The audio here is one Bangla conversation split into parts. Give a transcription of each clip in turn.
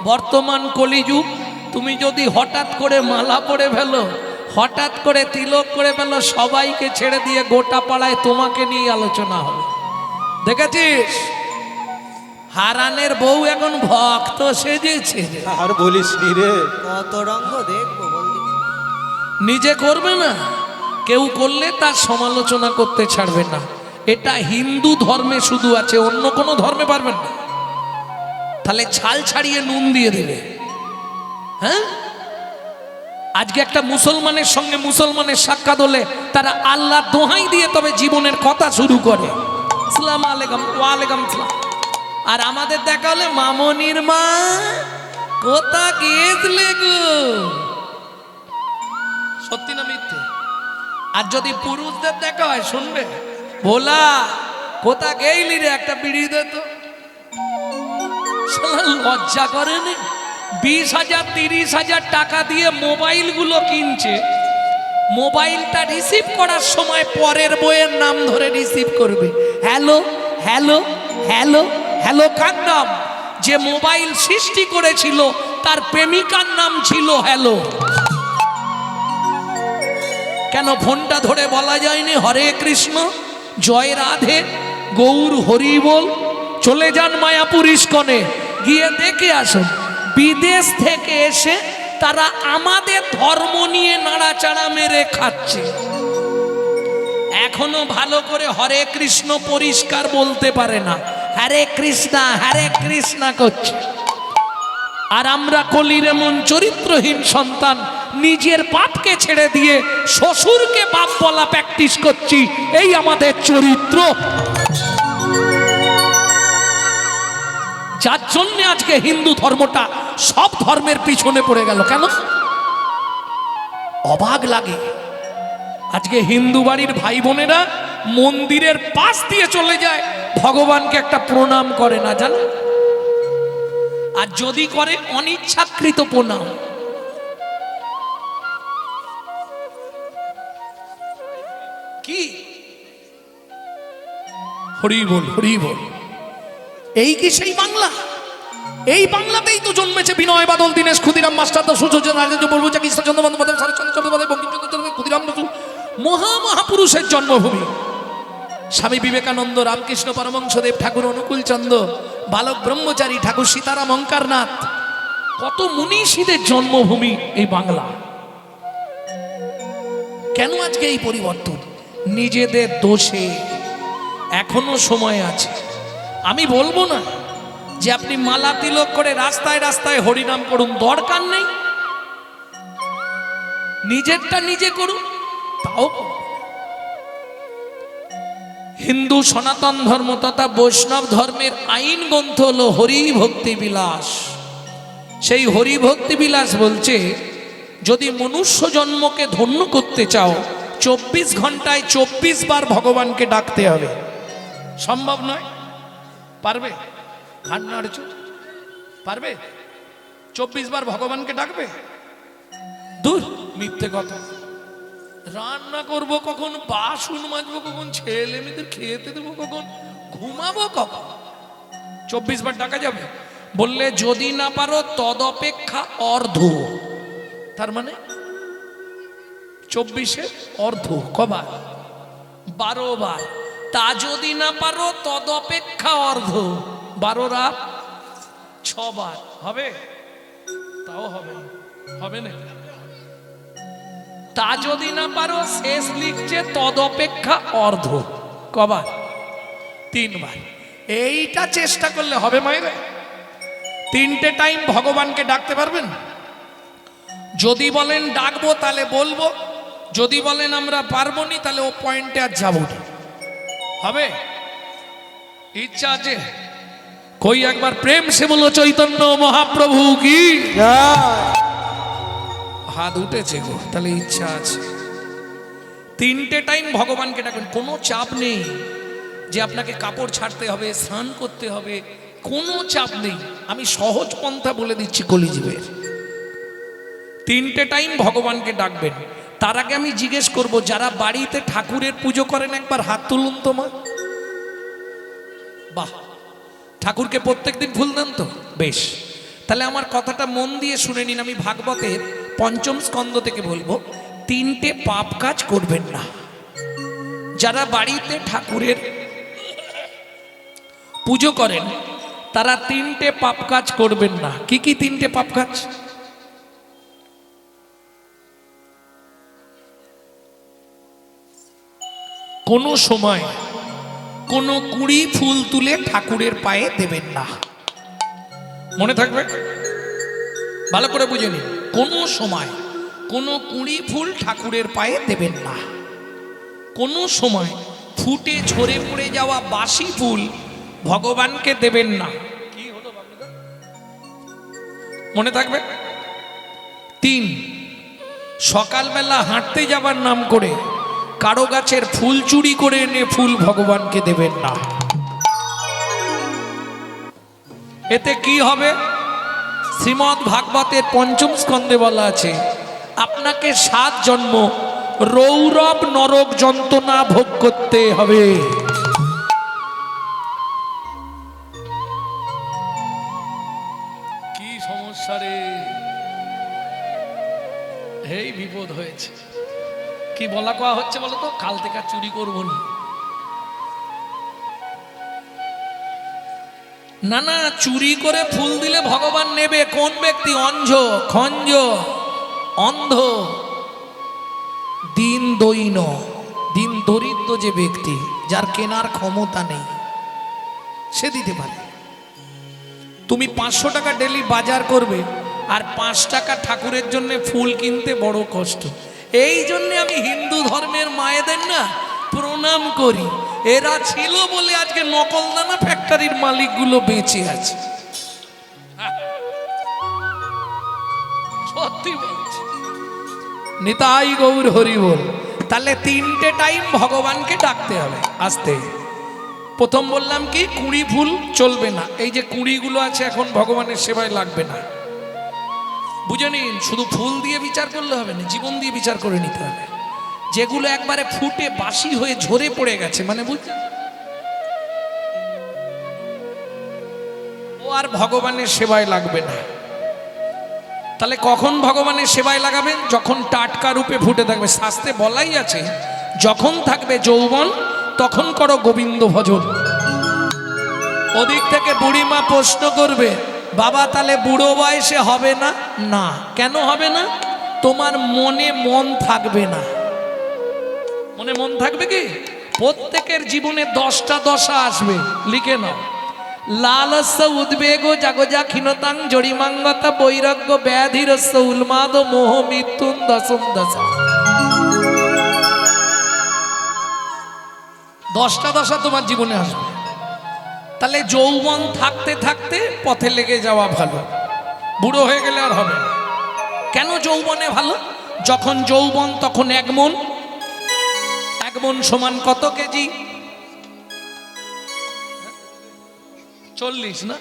বর্তমান কলিযুগ। তুমি যদি হঠাৎ করে মালা পরে ফেলো, হঠাৎ করে তিলক করে ফেলো, সবাইকে ছেড়ে দিয়ে গোটা পাড়ায় তোমাকে নিয়ে আলোচনা হবে। দেখেছিস হারানের বউ এখন ভক্ত সেজেছে। আর বলিস নি রে, কত রঙ্গ দেখবো বলদি। নিজে করবে না, কেউ করলে তার সমালোচনা করতে ছাড়বে না। এটা হিন্দু ধর্মে শুধু আছে, অন্য কোনো ধর্মে পারবেন না। তাহলে ছাল ছাড়িয়ে নুন দিয়ে দিলে। হ্যাঁ, আজকে একটা মুসলমানের সঙ্গে মুসলমানের সাক্ষাৎ হলে তারা আল্লাহ দোহাই দিয়ে তবে জীবনের কথা শুরু করে, আসসালামু আলাইকুম, ওয়ালাইকুম আসসালাম। আর আমাদের দেখা হলে মামনির মা কোথা গেছলে গো, সত্যি না মিথ্যে? আর যদি পুরুষদের দেখা হয় শুনবে, ভোলা কোথা গেইলি রে, একটা বিড়ি দে তো। লজ্জা করেনি? 20,000 30,000 টাকা দিয়ে মোবাইলগুলো কিনছে, মোবাইলটা রিসিভ করার সময় পরের বইয়ের নাম ধরে রিসিভ করবে। হ্যালো হ্যালো হ্যালো হ্যালো কার নাম? যে মোবাইল সৃষ্টি করেছিল তার প্রেমিকার নাম ছিল হ্যালো। কেন ফোনটা ধরে বলা যায়নি হরে কৃষ্ণ, জয় রাধে, গৌর হরি বল, চলে যান মায়াপুর ইস্কনে, গিয়ে দেখে আসুন। বিদেশ থেকে এসে তারা আমাদের ধর্ম নিয়ে নাড়াচাড়া মেরে খাচ্ছে। এখনো ভালো করে হরে কৃষ্ণ পরিষ্কার বলতে পারে না, হরে কৃষ্ণা করছে। আর আমরা কলির এমন চরিত্রহীন সন্তান, নিজের বাপকে ছেড়ে দিয়ে শ্বশুরকে বাপ বলা প্র্যাকটিস করছি। এই আমাদের চরিত্র, যার জন্য আজকে হিন্দু ধর্মটা সব ধর্মের পিছনে পড়ে গেল। কেন? অবাক লাগে। আজকে হিন্দু বাড়ির ভাই বোনেরা মন্দিরের পাশ দিয়ে চলে যায়, ভগবানকে একটা প্রণাম করে না, জানো? আর যদি করে অনিচ্ছাকৃত প্রণাম। কি হরি বল হরি বল। এই কি সেই বাংলা? এই বাংলাতেই তো জন্মেছে বিনয় বাদল, দীনেশ, ক্ষুদিরাম মাস্টার, সুযোজন, কৃষ্ণচন্দ্র বন্দ্যোপাধ্যায়, শরৎচন্দ্র চট্টোপাধ্যায়, বঙ্কিমচন্দ্র, ক্ষুদিরাম বসু, মহামহাপুরুষের জন্মভূমি। স্বামী বিবেকানন্দ, রামকৃষ্ণ পরমহংসদেব, ঠাকুর অনুকূল চন্দ্র, বালক ব্রহ্মচারী, ঠাকুর সীতারাম অঙ্কারনাথ, কত মনীষীদের জন্মভূমি এই বাংলা। কেন আজকে এই পরিবর্তন? নিজেদের দোষে। এখনো সময় আছে। আমি বলবো না যে আপনি মালা তিলক করে রাস্তায় রাস্তায় হরিনাম করুন, দরকার নেই। নিজেরটা নিজে করুন, তাও। হিন্দু সনাতন ধর্ম তথা বৈষ্ণব ধর্মের আইন গ্রন্থ হলো হরি ভক্তি বিলাস। সেই হরি ভক্তি বিলাস বলছে, যদি মনুষ্য জন্মকে ধন্য করতে চাও 24 ঘন্টায় 24 বার ভগবানকে ডাকতে হবে। সম্ভব নয়? পারবে? হাত নাড়ছো, পারবে? 24 বার ভগবানকে ডাকবে? দূর, মিথ্যে কথা। রান্না করব কখন, বাসন মাজবো কখন, ছেলে মেয়েদের খেতে দেবো কখন, ঘুমাবো কখন? 24 বার ডাকা যাবে? বললে যদি না পারো তদপেক্ষা অর্ধ। তার মানে 24-এর অর্ধ কবার? 12 বার। তা যদি না পারো তদপেক্ষা অর্ধ, 12 রাত 6 বার। হবে? তাও হবে না, হবে না। তা যদি না পারো শেষ লিখছে তদপেক্ষা অর্ধ, কবার? 3 বার। এইটা চেষ্টা করলে হবে মায়ের। 3টে টাইম ভগবানকে ডাকতে পারবেন? যদি বলেন ডাকবো তাহলে বলবো, যদি বলেন আমরা পারবো নি তাহলে ও পয়েন্টে আর যাবো না। হবে? ইচ্ছা আছে? কই একবার প্রেম সে বলো চৈতন্য মহাপ্রভু কি। হাত উঠেছে গো, তাহলে ইচ্ছা আছে। 3টে টাইম ভগবানকে ডাকবেন, কোনো চাপ নেই যে আপনাকে কাপড় ছাড়তে হবে, স্নান করতে হবে, কোনো চাপ নেই। আমি সহজ পন্থা বলে দিচ্ছি কলিযুগের। 3টে টাইম ভগবানকে ডাকবেন। তার আগে আমি জিজ্ঞেস করব, যারা বাড়িতে ঠাকুরের পুজো করেন একবার হাত তুলুন তো মা। বাহ, ঠাকুরকে প্রত্যেকদিন ফুল দেন তো? বেশ। তাহলে আমার কথাটা মন দিয়ে শুনে নিন, আমি ভাগবতের ৫ম স্কন্ধ থেকে বলবো, 3টে পাপ কাজ করবেন না। যারা বাড়িতে ঠাকুরের পুজো করেন তারা 3টে পাপ কাজ করবেন না। কি কি 3টে পাপ কাজ? কোনো সময় কোনো কুড়ি ফুল তুলে ঠাকুরের পায়ে দেবেন না। মনে থাকবে, ভালো করে বুঝে নিন। কোনো সময় কোনো কুড়ি ফুল ঠাকুরের পায়ে দেবেন না। কোনো সময় ফুটে ঝরে পড়ে যাওয়া বাসি ফুল ভগবানকে দেবেন না। কি হলো বাবুদা? মনে থাকবে। 3, সকালবেলা হাঁটতে যাবার নাম করে কারো গাছের ফুল চুরি করে এনে ফুল ভগবানকে দেবেন না। এতে কি হবে? শ্রীমদ্ ভাগবতের ৫ম স্কন্ধে বলা আছে, আপনাকে 7 জন্ম রৌরব নরক যন্ত্রণা ভোগ করতে হবে। কি সমস্যা রে, এই বিপদ হয়েছে। কি বলা কোয়া হচ্ছে বলো তো? কাল থেকে আর চুরি করবো না। না না, চুরি করে ফুল দিলে ভগবান নেবে। কোন ব্যক্তি? অঞ্জ, খঞ্জ, অন্ধ, দিন দৈন, দিন দরিদ্র যে ব্যক্তি, যার কেনার ক্ষমতা নেই, সে দিতে পারে। তুমি 500 টাকা ডেলি বাজার করবে আর 5 টাকা ঠাকুরের জন্য ফুল কিনতে বড় কষ্ট। এই জন্য আমি হিন্দু ধর্মের মায়েদের না প্রণাম করি। এরা ছিল বলে আজকে নকলদানা ফ্যাক্টরির মালিকগুলো বেঁচে আছে। সত্যি বলছি, নিতাই গৌর হরি বল। তাহলে 3টে টাইম ভগবানকে ডাকতে হবে। আসতে প্রথম বললাম কি, কুড়ি ফুল চলবে না। এই যে কুড়িগুলো আছে এখন ভগবানের সেবায় লাগবে না। বুঝে নিন, শুধু ফুল দিয়ে বিচার করলে হবে না, জীবন দিয়ে বিচার করে নিতে হবে। যেগুলো একবারে ফুটে বাসি হয়ে ঝরে পড়ে গেছে, মানে বুঝছেন, ও আর ভগবানের সেবায় লাগবে না। তাহলে কখন ভগবানের সেবায় লাগাবেন? যখন টাটকা রূপে ফুটে থাকবে। শাস্ত্রে বলাই আছে, যখন থাকবে যৌবন তখন করো গোবিন্দ ভজন। ওদিক থেকে বুড়িমা প্রশ্ন করবে, বাবা তাহলে বুড়ো বয়সে হবে না? না। কেন হবে না? তোমার মনে মন থাকবে না। মনে মন থাকবে কি? প্রত্যেকের জীবনে 10টা দশা আসবে, লিখে নাও। লালস্য উদ্বেগ জাগজা ক্ষীণতাং জড়িমাঙ্গতা বৈরাগ্য ব্যাধিরস্য উন্মাদ মোহ মৃত্যুন দশম দশা। 10টা দশা তোমার জীবনে আসবে। তাহলে যৌবন থাকতে থাকতে পথে লেগে যাওয়া ভালো, বুড়ো হয়ে গেলে আর হবে না। কেন যৌবনে ভালো? যখন যৌবন তখন 1 মন। 1 মন সমান কত কেজি? 40 না?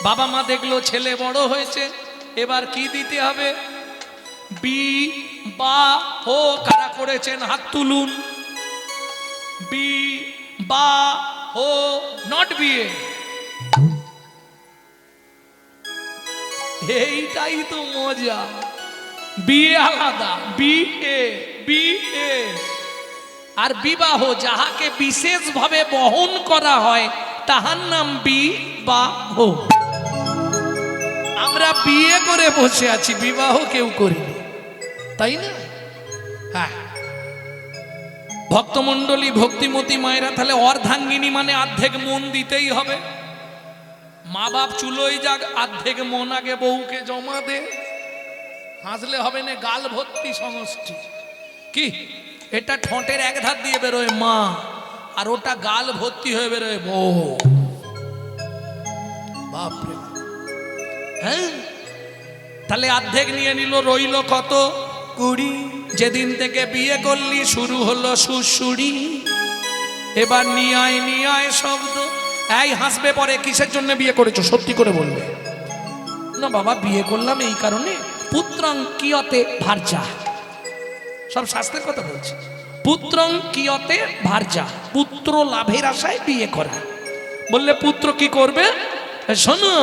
বাবা মা দেখলো ছেলে বড় হয়েছে, এবার কি দিতে হবে? বিবাহ। কারা করেছেন হাত তুলুন। বিবাহ, নট বিয়ে। এইটাই তো মজা। বিয়ে আলাদা, বিয়ে বিয়ে আর বিবাহ যাহাকে বিশেষভাবে বহন করা হয় তাহার নাম বিবাহ। আমরা বিয়ে করে বসে আছি, বিবাহ কেউ করিনি, তাই না? হ্যাঁ, ভক্তমণ্ডলী ভক্তিমতী মায়েরা, তাহলে অর্ধাঙ্গিনী মানে অর্ধেক মন দিতেই হবে। মা বাপ চুলোই যাক, অর্ধেক মন আগে বউকে জমা দে। হাসলে হবে না, গাল ভর্তি সমষ্টি। কি এটা ঠোঁটের এক ধার দিয়ে বেরোয় মা, আর ওটা গাল ভর্তি হয়ে বেরোয় বউ। বাপরে, হ্যাঁ। তাহলে অর্ধেক নিয়ে নিল, রইল কত? 20। যেদিন থেকে বিয়ে করলি শুরু হলো সুশুড়ি। এবার নিয়ে আয় শব্দ। এই হাসবে পরে, কিসের জন্য বিয়ে করেছো? সত্যি করে বলবে। না বাবা, বিয়ে করলাম এই কারণে, পুত্রং কিয়তে ভার্যা। সব শাস্ত্রের কথা বলছি। পুত্রং কিয়তে ভার্যা, পুত্র লাভের আশায় বিয়ে করা। বললে পুত্র কি করবে? শোনো,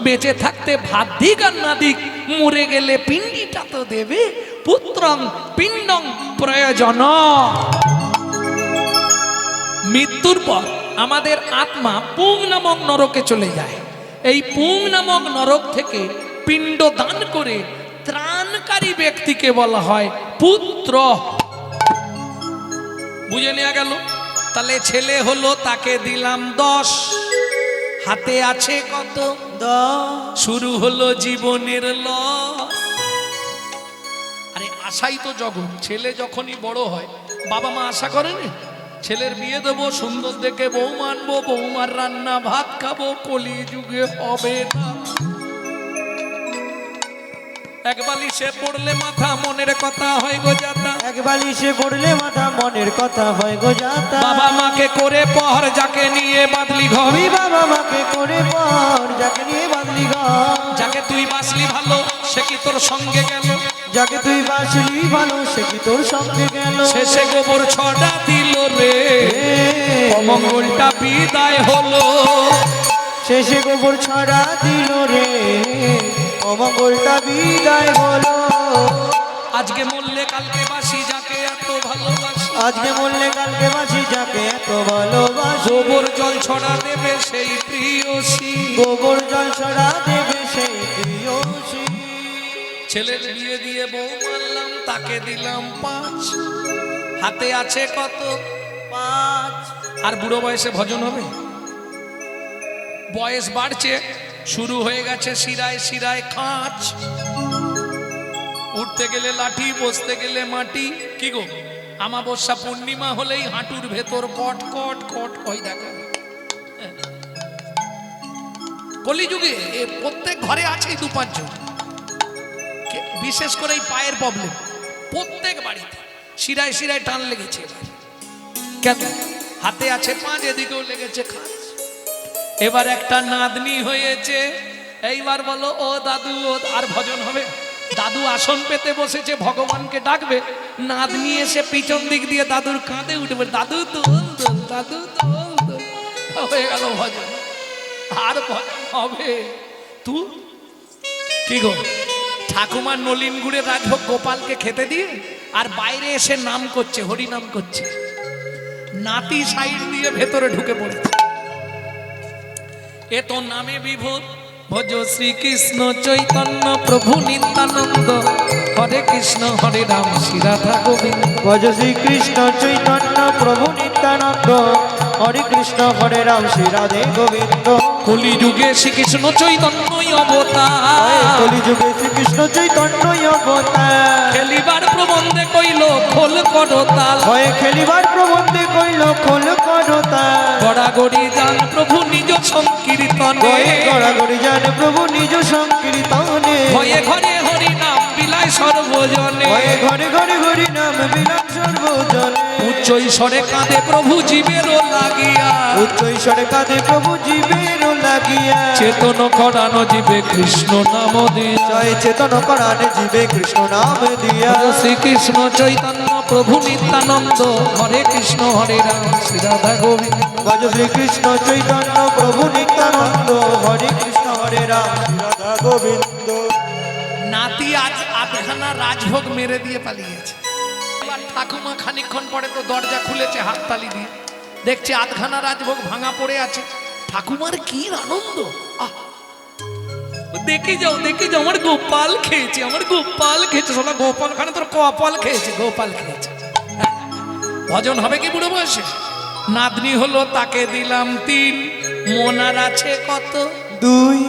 বেঁচে থাকতে ভাত দিক আর না দিক, মরে গেলে পিণ্ডিটা তো দেবে। পুত্রং পিণ্ডং প্রয়োজন। মৃত্যুর পর আমাদের আত্মা পুং নামক নরকে চলে যায়। এই পুং নামক নরক থেকে পিণ্ড দান করে ত্রাণকারী ব্যক্তিকে বলা হয় পুত্র। বুঝে নেওয়া গেল? তাহলে ছেলে হলো, তাকে দিলাম 10, হাতে আছে কত? 10। শুরু হলো জীবনের লস। আরে আশাই তো জগৎ। ছেলে যখনই বড় হয়, বাবা মা আশা করেনি ছেলের বিয়ে দেবো, সুন্দর দেখে বউ মানবো, বৌমার রান্না ভাত খাবো, কলি যুগে হবে না। এক বালিশে পড়লে মাথা, মনের কথা হয় গো যাতা। এক বালিশে পড়লে মাথা, মনের কথা হয় গো যাতা। বাবা মাকে করে পর, যাকে নিয়ে বাঁধলি ঘর। ওই বাবা মাকে করে পর, যাকে নিয়ে বাঁধলি ঘর। যাকে তুই বাঁচলি ভালো, সে কি তোর সঙ্গে গেল? যাকে তুই বাঁচলি ভালো, সে কি তোর সঙ্গে গেল? শেষে গোবর ছড়া দিল রে, অমঙ্গলটা বিদায় হলো। শেষে গোবর ছড়া দিল রে, অমঙ্গলটা বিদায় হলো। আজকে মরলে কালকে বাসি, যাকে এত ভালোবাসি। আজকে মরলে কালকে বাসি, যাকে এত ভালোবাসি। গোবর জল ছড়া দেবে সেই প্রিয়সী। গোবর জল ছড়া দেবে সেই প্রিয়সী। ছেলের বিয়ে দিয়ে বউ মারলাম, তাকে দিলাম 5, হাতে আছে কত? 5। আর বুড়ো বয়সে ভজন হবে? বয়স বাড়ছে, শুরু হয়ে গেছে শিরায় শিরায় খাঁচ। উঠতে গেলে লাঠি, বসতে গেলে মাটি। কি গো, আমাবস্যা পূর্ণিমা হলেই হাঁটুর ভেতর কট কট কট। ওই দেখো, কলিযুগে প্রত্যেক ঘরে আছে 2-5 জন। বিশেষ করে এই পায়ের প্রবলেম প্রত্যেক বাড়িতে, শিরায় শিরায় টান লেগেছে। কেন? হাতে আছে 5, এদিকেও লেগেছে খাঁচ। এবার একটা নাতনি হয়েছে, এইবার বলো ও দাদু, ও আর ভজন হবে? দাদু আসন পেতে বসেছে, ভগবানকে ডাকবে, নাতনি এসে পিছন দিক দিয়ে দাদুর কাঁধে উঠবে, দাদু তোল তোল, দাদু তোল তোল। হয়ে গেল ভজন। আর ভজন হবে? তুই কি গো, ঠাকুমার নলিন গুড়ে রাজভোগ গোপালকে খেতে দিয়ে আর বাইরে এসে নাম করছে, হরি নাম করছে। নাতি সাইড দিয়ে ভেতরে ঢুকে পড়েছে। এ তো নামে বিভোর। ভজ শ্রীকৃষ্ণ চৈতন্য প্রভু নিত্যানন্দ, হরে কৃষ্ণ হরে রাম শ্রী রাধা গোবিন্দ। ভজ শ্রীকৃষ্ণ চৈতন্য প্রভু নিত্যানন্দ, হরে কৃষ্ণ হরে রাম শ্রী রাধে গোবিন্দ। কলিযুগে শ্রীকৃষ্ণ চৈতন্যই অবতার। কলিযুগে শ্রীকৃষ্ণ চৈতন্যই অবতার। খেলিবার প্রবন্ধে কইল খোল করতাল। হয়ে খেলিবার প্রবন্ধে কইল খোল করতাল। গড়াগড়ি যান প্রভু নিজ সংকীর্তনে। গড়াগড়ি যান প্রভু নিজ সংকীর্তনে। ভয়ে ঘরে হরি নাম বিলায় সর্বজনে। হয়ে ঘরে ঘরে হরি নাম বিলাম সর্বজনে। উচ্চ ঈশ্বরে কাঁদে প্রভু জীবেরও লাগিয়া। উচ্চ ঈশ্বরে কাঁদে প্রভু জীবেরও লাগিয়া। চেতন করানো জীবে কৃষ্ণ নাম দিয়া। জয় চেতন করানে জীবে কৃষ্ণ নাম দিয়া। শ্রীকৃষ্ণ চৈতন্য প্রভু নিত্যানন্দ, হরে কৃষ্ণ হরে রাম শ্রী রাধা গোবিন্দ। ভজ শ্রীকৃষ্ণ চৈতন্য প্রভু নিত্যানন্দ, হরে কৃষ্ণ হরে রাম শ্রী রাধা গোবিন্দ। নাতি আজ আধখানা রাজভোগ মেরে দিয়ে পালিয়েছে। এবার ঠাকুমা খানিকক্ষণ পরে তো দরজা খুলেছে হাততালি দিয়ে, দেখছে আধখানা রাজভোগ ভাঙা পড়ে আছে। ঠাকুমার কি আনন্দ! আহ, দেখে যাও দেখে যাও, আমার গোপাল খেয়েছে, আমার গোপাল খেয়েছে। সোনা গোপাল খানে তোর কপাল খেয়েছে, গোপাল খেয়েছে। ভজন হবে কি বুড়ো বয়সে? নাতনি হলো, তাকে দিলাম 3, মনার আছে কত? 2।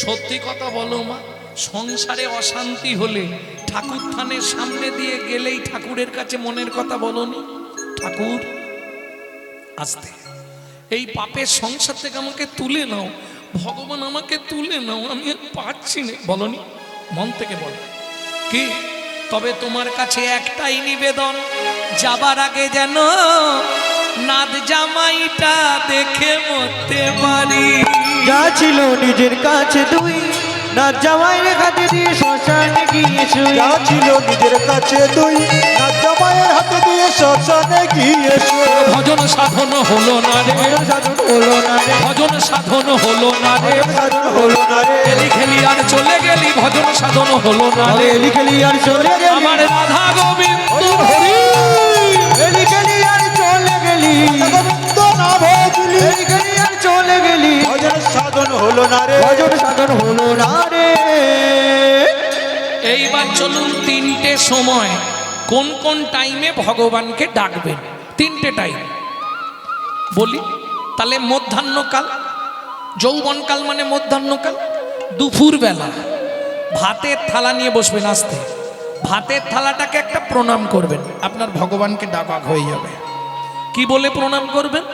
সত্যি কথা বলো মা, সংসারে অশান্তি হলে ঠাকুর থানের সামনে দিয়ে গেলেই ঠাকুরের কাছে মনের কথা বলনি, ঠাকুর আস্তে এই পাপের সংসার থেকে আমাকে তুলে নাও, ভগবান আমাকে তুলে নাও, আমি আর পারছি না, বলনি? মন থেকে বলো কি? তবে তোমার কাছে একটাই নিবেদন, যাবার আগে যেন নাদ জামাইটা দেখে মরতে পারি। যা ছিল নিজের কাছে 2, না জামাই রেখাতে দিয়ে শ্মশানে গিয়ে শুই যা ছিল নিজের কাছে তুই রাজা মায়ের হাতে দিয়ে শ্মশানে গিয়ে শুই। ভজন সাধন হলো না রে, ভজন সাধন হলো না রে, ভজন সাধন হলো না রে, ভজন সাধন হলো না রে, খেলি খেলি আর চলে গেলি, ভজন সাধন হলো না রে। এলি খেলি আর চলে গেলি, আমার রাধা গোবিন্দ হরি, এলি খেলি আর চলে গেলি, গোবিন্দ না ভজলি, এলি খেলি আর চলে গেলি, ভজন সাধন হলো না রে, ভজন সাধন হলো না রে। এইবার চলুন তিনটে সময় কোন কোন টাইমে ভগবানকে ডাকবেন। তিনটে টাইম বলি তাহলে। মধ্যাহ্নকাল, যৌবনকাল মানে মধ্যাহ্নকাল, দুপুরবেলা ভাতের থালা নিয়ে বসবেন আস্তে, ভাতের থালাটাকে একটা প্রণাম করবেন, আপনার ভগবানকে ডাকা হয়ে যাবে। কি বলে প্রণাম করবেন?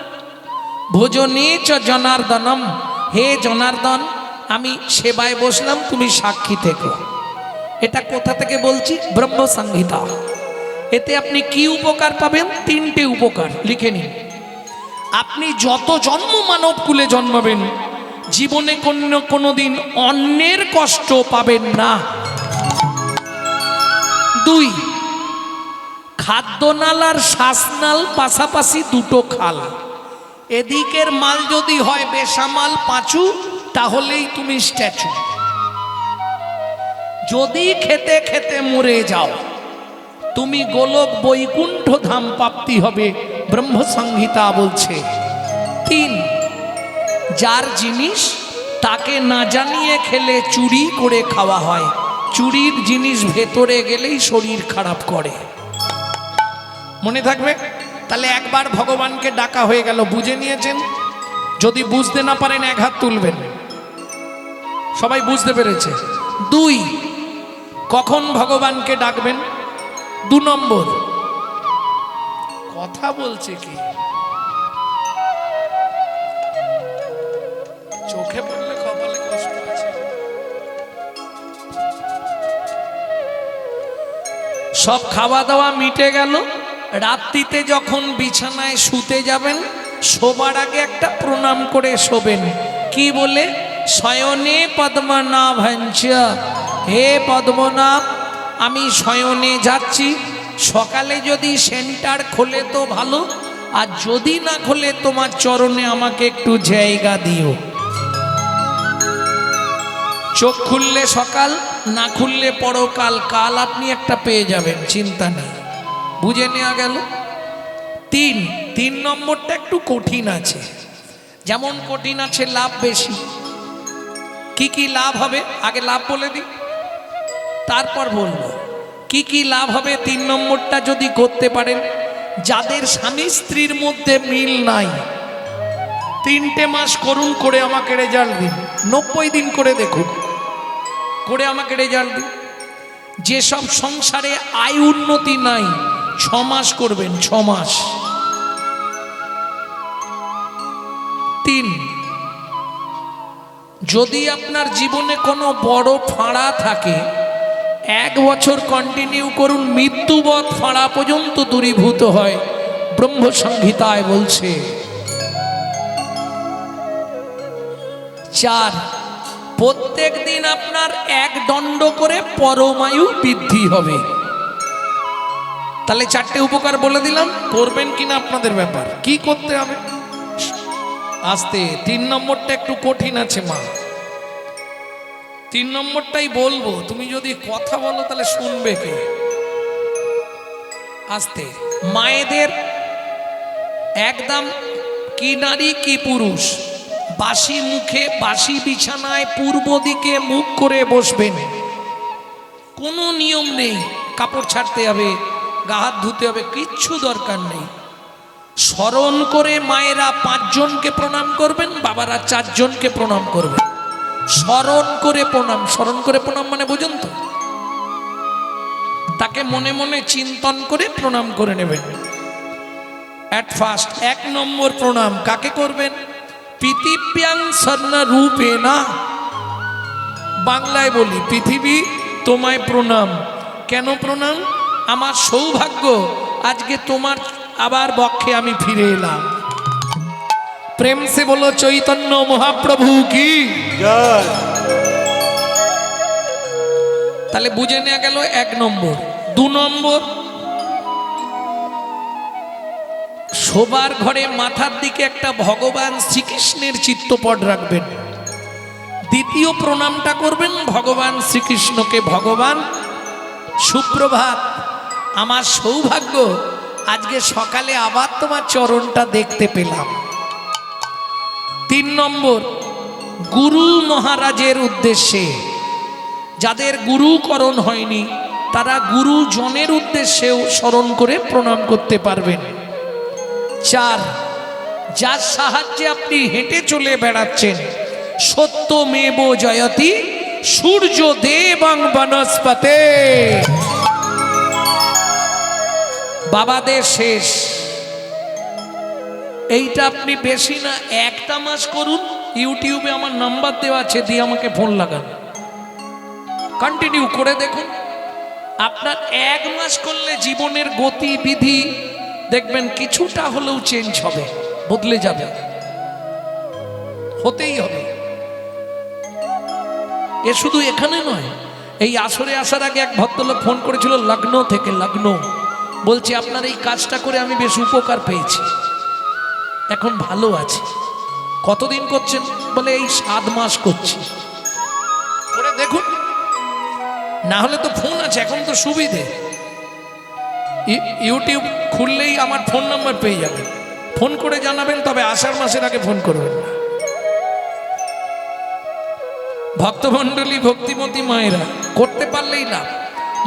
ভোজনে চ জনার্দনম, হে জনার্দন আমি সেবায় বসলাম, তুমি সাক্ষী থেকো। এটা কোথা থেকে বলছি? ব্রহ্ম সংহিতা। এতে আপনি কি উপকার পাবেন? তিনটে উপকার লিখে নিন। আপনি যত জন্ম মানব কুলে জন্মাবেন জীবনে কোনোদিন অন্যের কষ্ট পাবেন না। 2, খাদ্যনাল আর শ্বাসনাল পাশাপাশি দুটো খাল, এদিকের মাল যদি হয় বেসামাল পাঁচু, তাহলেই তুমি স্ট্যাচু। যদি খেতে খেতে মরে যাও তুমি গোলক বৈকুণ্ঠ ধাম প্রাপ্তি হবে, ব্রহ্ম সংহিতা বলছে। 3, যার জিনিস তাকে না জানিয়ে খেলে চুরি করে খাওয়া হয়, চুরির জিনিস ভেতরে গেলেই শরীর খারাপ করে। মনে থাকবে? তাহলে একবার ভগবানকে ডাকা হয়ে গেল, বুঝে নিয়েছেন? যদি বুঝতে না পারেন এক হাত তুলবেন। সবাই বুঝতে পেরেছে? 2, কখন ভগবানকে ডাকবেন? 2 নম্বর, কথা বলছে কি? চোখে পড়লে কপালে কষ্ট আছে। সব খাওয়া দাওয়া মিটে গেল, রাত্রিতে যখন বিছানায় শুতে যাবেন শোবার আগে একটা প্রণাম করে শোবেন। কি বলে? শয়নে পদ্মনাভঞ্চ, হে পদ্মনাভ আমি শয়নে যাচ্ছি, সকালে যদি সেন্টার খোলে তো ভালো, আর যদি না খোলে তোমার চরণে আমাকে একটু জায়গা দিও। চোখ খুললে সকাল, না খুললে পরকাল, কাল আপনি একটা পেয়ে যাবেন, চিন্তা নেই। বুঝে নেওয়া গেল? 3 নম্বরটা একটু কঠিন আছে। যেমন কঠিন আছে লাভ বেশি। কি কি লাভ হবে আগে লাভ বলে দিই, তারপর বলবো কি কি লাভ হবে। 3 নম্বরটা যদি করতে পারেন, যাদের স্বামী স্ত্রীর মধ্যে মিল নাই 3টে মাস করুন, করে আমাকে রেজাল্ট দিন। 90 দিন করে দেখুন, করে আমাকে রেজাল্ট দিন। যেসব সংসারে আয় উন্নতি নাই 6 মাস করবেন, 6 মাস। 3, যদি আপনার জীবনে কোনো বড় ফাঁড়া থাকে 1 বছর কন্টিনিউ করুন, মৃত্যুবৎ ফাঁড়া পর্যন্ত দূরীভূত হয়, ব্রহ্ম সংহিতায় বলছে। 4, প্রত্যেক দিন আপনার 1 দণ্ড করে পরমায়ু বৃদ্ধি হবে। তাহলে 4টে উপকার বলে দিলাম, করবেন কিনা আপনাদের ব্যাপার। কি করতে হবে? আস্তে। 3 নম্বরটা একটু কঠিন আছে মা, 3 নম্বরটাই বলবো, তুমি যদি কথা বলো তাহলে শুনবে কে? আস্তে। মায়েদের একদম কি নারী কি পুরুষ, বাসি মুখে বাসি বিছানায় পূর্ব দিকে মুখ করে বসবেন। কোনো নিয়ম নেই, কাপড় ছাড়তে হবে, গা হাত ধুতে হবে, কিচ্ছু দরকার নেই। স্মরণ করে মায়েরা 5 জনকে প্রণাম করবেন, বাবারা 4 জনকে প্রণাম করবেন। স্মরণ করে প্রণাম, স্মরণ করে প্রণাম মানে বুঝুন তো, তাকে মনে মনে চিন্তন করে প্রণাম করে নেবেন। এট ফার্স্ট 1 নম্বর প্রণাম কাকে করবেন? পৃথিব্যাং স্বর্ণ রূপে না, বাংলায় বলি পৃথিবী তোমায় প্রণাম। কেন প্রণাম? আমার সৌভাগ্য আজকে তোমার আবার বক্ষে আমি ফিরে এলাম। প্রেম সে বলো চৈতন্য মহাপ্রভু কি জয়। তাহলে বুঝে নেওয়া গেল 1 নম্বর। 2 নম্বর, শোবার ঘরে মাথার দিকে একটা ভগবান শ্রীকৃষ্ণের চিত্রপট রাখবেন। দ্বিতীয় প্রণামটা করবেন ভগবান শ্রীকৃষ্ণকে, ভগবান সুপ্রভাত, আমার সৌভাগ্য আজকে সকালে আবার তোমার চরণটা দেখতে পেলাম। 3 নম্বর, গুরু মহারাজের উদ্দেশ্যে, যাদের গুরুকরণ হয়নি তারা গুরুজনের উদ্দেশ্যেও স্মরণ করে প্রণাম করতে পারবেন। 4, যার সাহায্যে আপনি হেঁটে চলে বেড়াচ্ছেন, সত্যমেব জয়তি সূর্য দেবং বনস্পতে, বাবাদের শেষ। এইটা আপনি বেশি না 1টা মাস করুন। ইউটিউবে আমার নাম্বার দেওয়া আছে, দিয়ে আমাকে ফোন লাগান, কন্টিনিউ করে দেখুন। আপনার 1 মাস করলে জীবনের গতিবিধি দেখবেন কিছুটা হলেও চেঞ্জ হবে, বদলে যাবে, হতেই হবে। এ শুধু এখানে নয়, এই আসরে আসার আগে এক ভদ্রলোক ফোন করেছিল লখনৌ থেকে, লখনৌ, বলছে আপনার এই কাজটা করে আমি বেশ উপকার পেয়েছি, এখন ভালো আছি। কতদিন করছেন? বলে এই 7 মাস করছি। করে দেখুন, না হলে তো ফোন আছে, এখন তো সুবিধে, ইউটিউব খুললেই আমার ফোন নাম্বার পেয়ে যাবেন, ফোন করে জানাবেন, তবে আষাঢ় মাসের আগে ফোন করবেন না। ভক্তমণ্ডলী, ভক্তিমতী মায়েরা, করতে পারলেই না।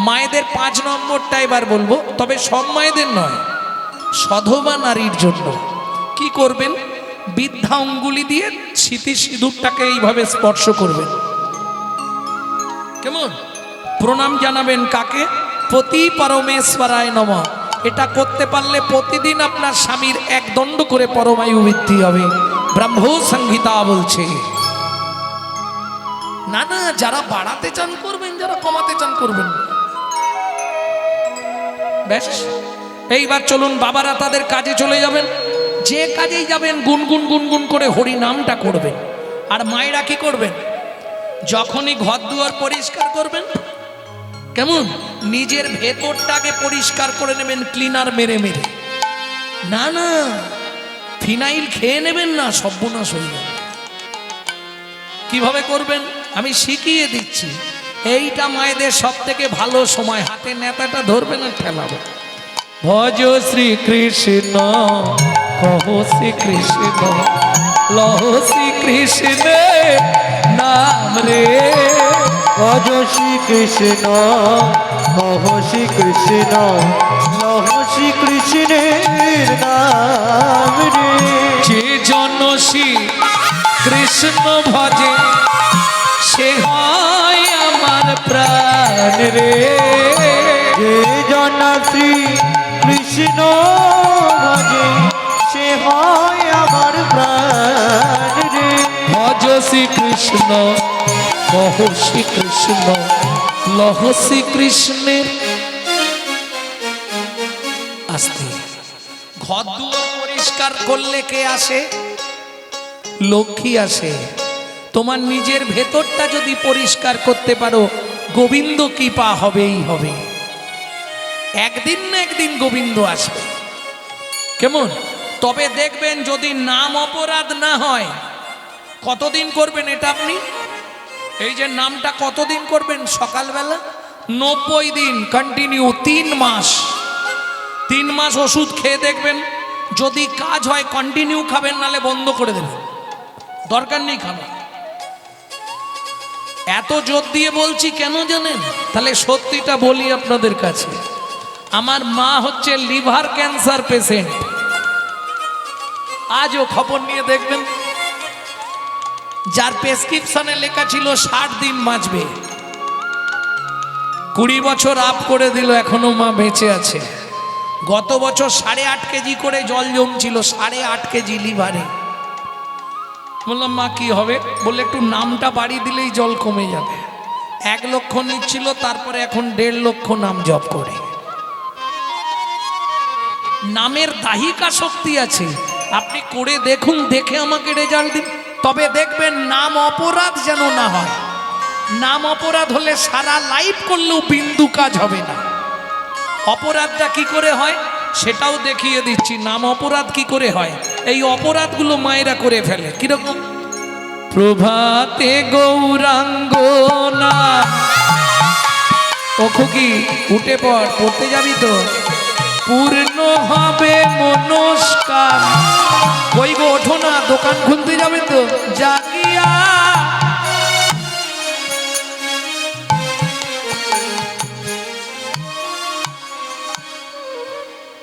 মায়েদের 5 নম্বরটা এবার বলবো, তবে সব মায়েদের নয়, সধবা নারীর জন্য। কি করবেন? বৃদ্ধা অঙ্গুলি দিয়ে স্মৃতি সিঁদুরটাকে এইভাবে স্পর্শ করবেন। কেমন? প্রণাম জানাবেন কাকে? পতি পরমেশ্বরায় নমঃ। এটা করতে পারলে প্রতিদিন আপনার স্বামীর 1 দণ্ড করে পরমায়ু বৃদ্ধি হবে, ব্রহ্ম সংহিতা বলছে। না না, যারা বাড়াতে চান করবেন, যারা কমাতে চান করবেন। বেশ, এইবার চলুন, বাবারা তাদের কাজে চলে যাবেন। যে কাজেই যাবেন গুনগুন গুনগুন করে হরি নামটা করবেন। আর মায়েরা কি করবেন? যখনই ঘর দুয়ার পরিষ্কার করবেন, কেমন, নিজের ভেতরটাকে পরিষ্কার করে নেবেন ক্লিনার মেরে মেরে। না না, ফিনাইল খেয়ে নেবেন না, সর্বনাশ হয়ে যাবে। কিভাবে করবেন আমি শিখিয়ে দিচ্ছি। এইটা মায়েদের সব থেকে ভালো সময়, হাতে নেতাটা ধরবেন আর ঠেলাবে। ভজ শ্রীকৃষ্ণ, কহ শ্রীকৃষ্ণ, লহ শ্রীকৃষ্ণ নাম রে। ভজ শ্রীকৃষ্ণ, কহ শ্রীকৃষ্ণ, লহ শ্রীকৃষ্ণের নাম রে। যে জন শ্রী কৃষ্ণ ভজে, সে হয় আমার প্রাণ রে। যে জন শ্রী কৃষ্ণ ভজে, সে হয় আমার প্রাণ রে। ভজ শ্রীকৃষ্ণ, কহ শ্রীকৃষ্ণ, লহ শ্রীকৃষ্ণের। আস্তে। ঘর দুয়ার পরিষ্কার করলে কে আসে? লক্ষ্মী আসে। তোমার নিজের ভেতরটা যদি পরিষ্কার করতে পারো, গোবিন্দ কৃপা হবেই হবে। একদিন না একদিন গোবিন্দ আসবে। কেমন? তবে দেখবেন যদি নাম অপরাধ না হয়, কতদিন করবেন এটা আপনি? এই যে নামটা কতদিন করবেন? সকালবেলা 90 দিন কন্টিনিউ, 3 মাস। 3 মাস ওষুধ খেয়ে দেখবেন, যদি কাজ হয় কন্টিনিউ খাবেন, নালে বন্ধ করে দেবেন, দরকার নেই খাবেন। এত জোর দিয়ে বলছি কেন জানেন? তাহলে সত্যিটা বলি আপনাদের কাছে। আমার মা হচ্ছে লিভার ক্যান্সার পেশেন্ট। আজও খবর নিয়ে দেখবেন, যার প্রেসক্রিপশনে লেখা ছিল 60 দিন বাঁচবে, 20 বছর আপ করে দিল, এখনো মা বেঁচে আছে। গত বছর 8.5 কেজি করে জল জমছিল, 8.5 কেজি লিভারে। বললাম মা কি হবে? বললে একটু নামটা বাড়িয়ে দিলেই জল কমে যাবে। 1 লক্ষ নিচ্ছিল, তারপরে এখন 1.5 লক্ষ নাম জপ করে। নামের দাহিকা শক্তি আছে, আপনি করে দেখুন, দেখে আমাকে রেজাল্ট দিন। তবে দেখবেন নাম অপরাধ যেন না হয়। নাম অপরাধ হলে সারা লাইফ করলেও বিন্দু কাজ হবে না। অপরাধটা কি করে হয় সেটাও দেখিয়ে দিচ্ছি। নাম অপরাধ কি করে হয়, এই অপরাধগুলো মায়েরা করে ফেলে। কিরকম? প্রভাতে গৌরাঙ্গ না, ও খুকি উঠে পড়, পড়তে যাবি তো। পূর্ণ হবে মনস্কাম, কই গো ওঠো না, দোকান খুলতে যাবে তো। জাগিয়া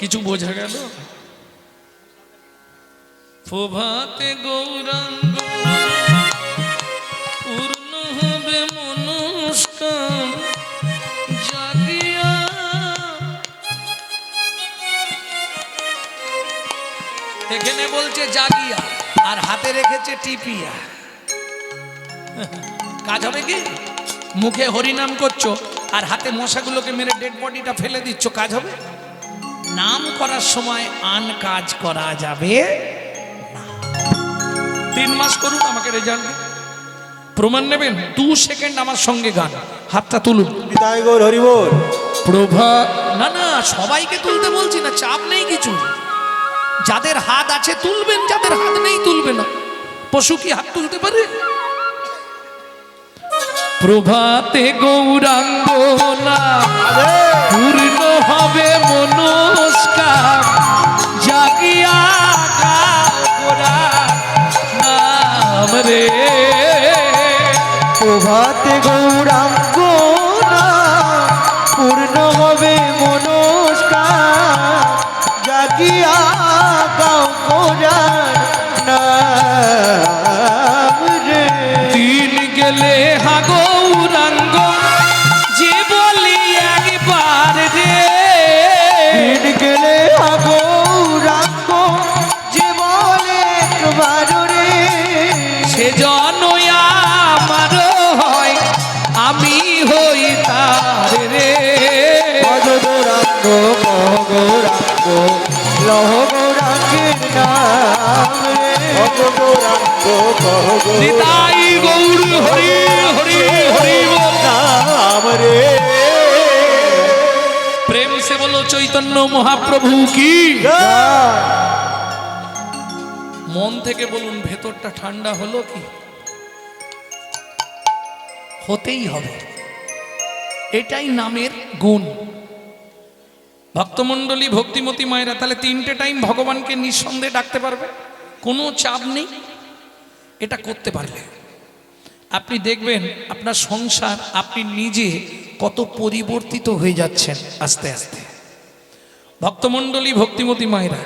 কিছু বোঝা গেল? প্রভাতে গৌরাঙ্গ পূর্ণ হবে মনস্কাম, জাগিয়া এখানে বলছে জাগিয়া আর হাতে রেখেছে টিপিয়া। কাজ হবে কি? মুখে হরিনাম করছো আর হাতে মশাগুলোকে মেরে ডেড বডিটা ফেলে দিচ্ছ, কাজ হবে? নাম করার সময় আন কাজ করা যাবে না। 3 মাস করুন, আমাকে রেজাল্ট প্রমাণ নেবেন। 2 সেকেন্ড আমার সঙ্গে গান, হাতটা তুলুন। নিতাই গৌর হরি বল। প্রভা না না, সবাইকে তুলতে বলছি না, চাপ নেই কিছু। যাদের হাত আছে তুলবেন, যাদের হাত নেই তুলবে না। পশু কি হাত তুলতে পারে? প্রভাতে গৌরাঙ্গ না, পূর্ণ হবে মনস্কাম, জাগিয়া গাও গোরার নাম রে। প্রভাতে গৌরাঙ্গ না, পূর্ণ হবে মনস্কার, জাগিয়া গাও গোরার নাম রে। দিন গেলে হা গৌরাঙ্গ যে বলি একবার রে। দিন গেলে গৌরাঙ্গ যে বলে একবার রে। সে জনই আমার হয়, আমি হই তার রে। ভজ গৌরাঙ্গ কহ গৌরাঙ্গ, লহ গৌরাঙ্গের নাম রে। ভজ গৌরাঙ্গ কহ নিতাই গৌর হরি হরি হরি বল। নাম রে। প্রেম সে বলো চৈতন্য মহাপ্রভু কি। মন থেকে বলুন, ভেতরটা ঠান্ডা হলো কি? হতেই হবে, এটাই নামের গুণ। ভক্তমণ্ডলী ভক্তিমতী মায়েরা তাহলে 3টে টাইম ভগবানকে নিঃসন্দেহে ডাকতে পারবে, কোনো চাপ নেই। এটা করতে পারলে আপনি দেখবেন আপনার সংসার, আপনি নিজে কত পরিবর্তিত হয়ে যাচ্ছেন আস্তে আস্তে। ভক্তমণ্ডলী ভক্তিমতী মায়েরা,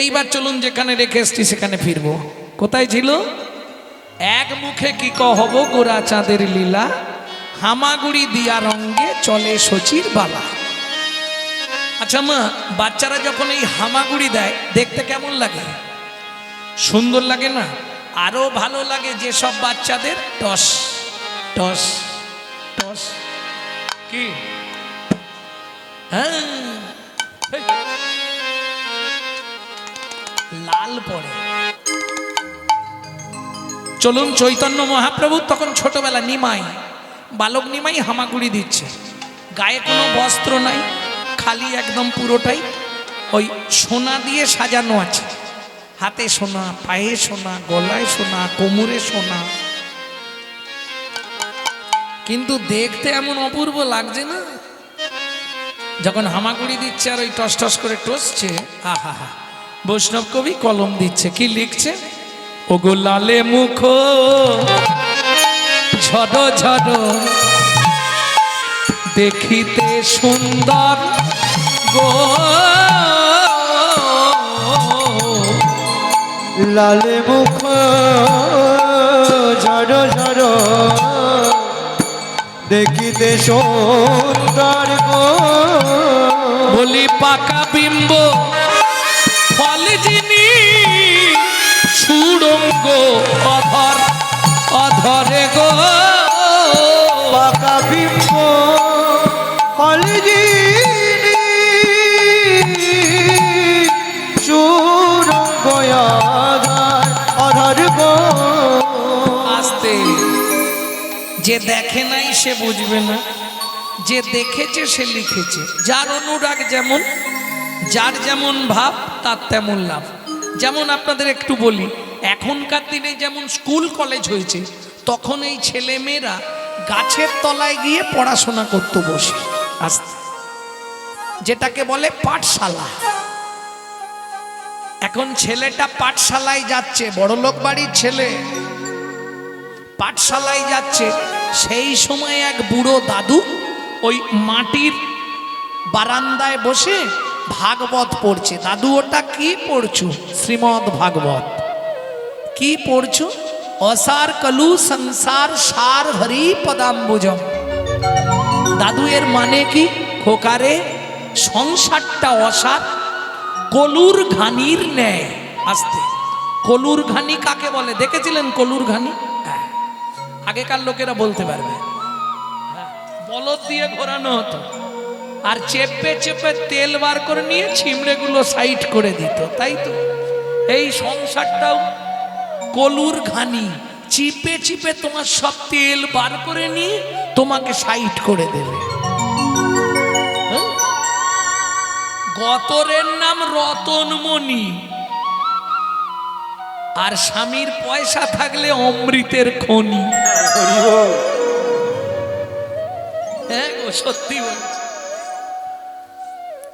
এইবার চলুন যেখানে রেখে এসছি সেখানে ফিরবো। কোথায় ছিল? এক মুখে কি কহব গোরা চাঁদের লীলা, হামাগুড়ি দিয়া রঙ্গে চলে শচীর বালা। আচ্ছা মা, বাচ্চারা যখন এই হামাগুড়ি দেয় দেখতে কেমন লাগে? সুন্দর লাগে না? আরো ভালো লাগে যেসব বাচ্চাদের টস টস টস কি, হ্যাঁ লাল পড়ে। চলুন চৈতন্য মহাপ্রভু তখন ছোটবেলা নিমাই, বালক নিমাই হামাগুড়ি দিচ্ছে। গায়ে কোনো বস্ত্র নাই, খালি একদম পুরোটাই ওই সোনা দিয়ে সাজানো আছে। হাতে সোনা, পায়ে সোনা, গলায় সোনা, কোমরে সোনা। কিন্তু দেখতে এমন অপূর্ব লাগছে না যখন হামাগুড়ি দিচ্ছে আর ওই টস টস করে টসছে। আহা হা, বৈষ্ণব কবি কলম দিচ্ছে, কি লিখছে? ও গো লালে মুখ ঝড় ঝড় দেখিতে সুন্দর গো, লালে মুখ ঝড় ঝড় দেখিতে সুন্দর গো। বলি পাকা বিম্ব ফল যিনি সুড়ঙ্গ অধর অধরে গো। পাকা বিম্ব ফলজি সুরঙ্গ অধর অধর গো। আস্তে যে দেখে নাই সে বুঝবে না, যে দেখেছে সে লিখেছে। যার অনুরাগ যেমন, যার যেমন ভাব তার তেমন লাভ। যেমন আপনাদের একটু বলি, এখনকার দিনে যেমন স্কুল কলেজ হয়েছে, তখন এই ছেলে মেয়েরা গাছের তলায় গিয়ে পড়াশোনা করতে বসে আসতে, যেটাকে বলে পাঠশালা। এখন ছেলেটা পাঠশালায় যাচ্ছে, বড়লোক বাড়ির ছেলে পাঠশালায় যাচ্ছে। সেই সময় এক বুড়ো দাদু ওই মাটির বারান্দায় বসে ভাগবত পড়ছে। দাদু, ওটা কি পড়ছো? শ্রীমদ্ ভাগবত। কি পড়ছো? অসার কলু সংসার সার হরি পদাম্বুজম। দাদু, এর মানে কি? খোকারে, সংসারটা অসার, কলুর ঘানির ন্যায়। আসতে, কলুর ঘানি কাকে বলে দেখেছিলেন? কলুর ঘানি আগেকার লোকেরা বলতে পারবে। বলদ দিয়ে ঘোরানো হতো, আর চেপে চেপে তেল বার করে নিয়ে ছিমড়েগুলো সাইড করে দিত, তাই তো? এই সংসারটাও কলুর ঘানি, চিপে চিপে তোমার সব তেল বার করে নিয়ে তোমাকে সাইড করে দেবে। গতরের নাম রতনমণি, আর স্বামীর পয়সা থাকলে অমৃতের খনি। হ্যাঁ গো, সত্যি বলছি।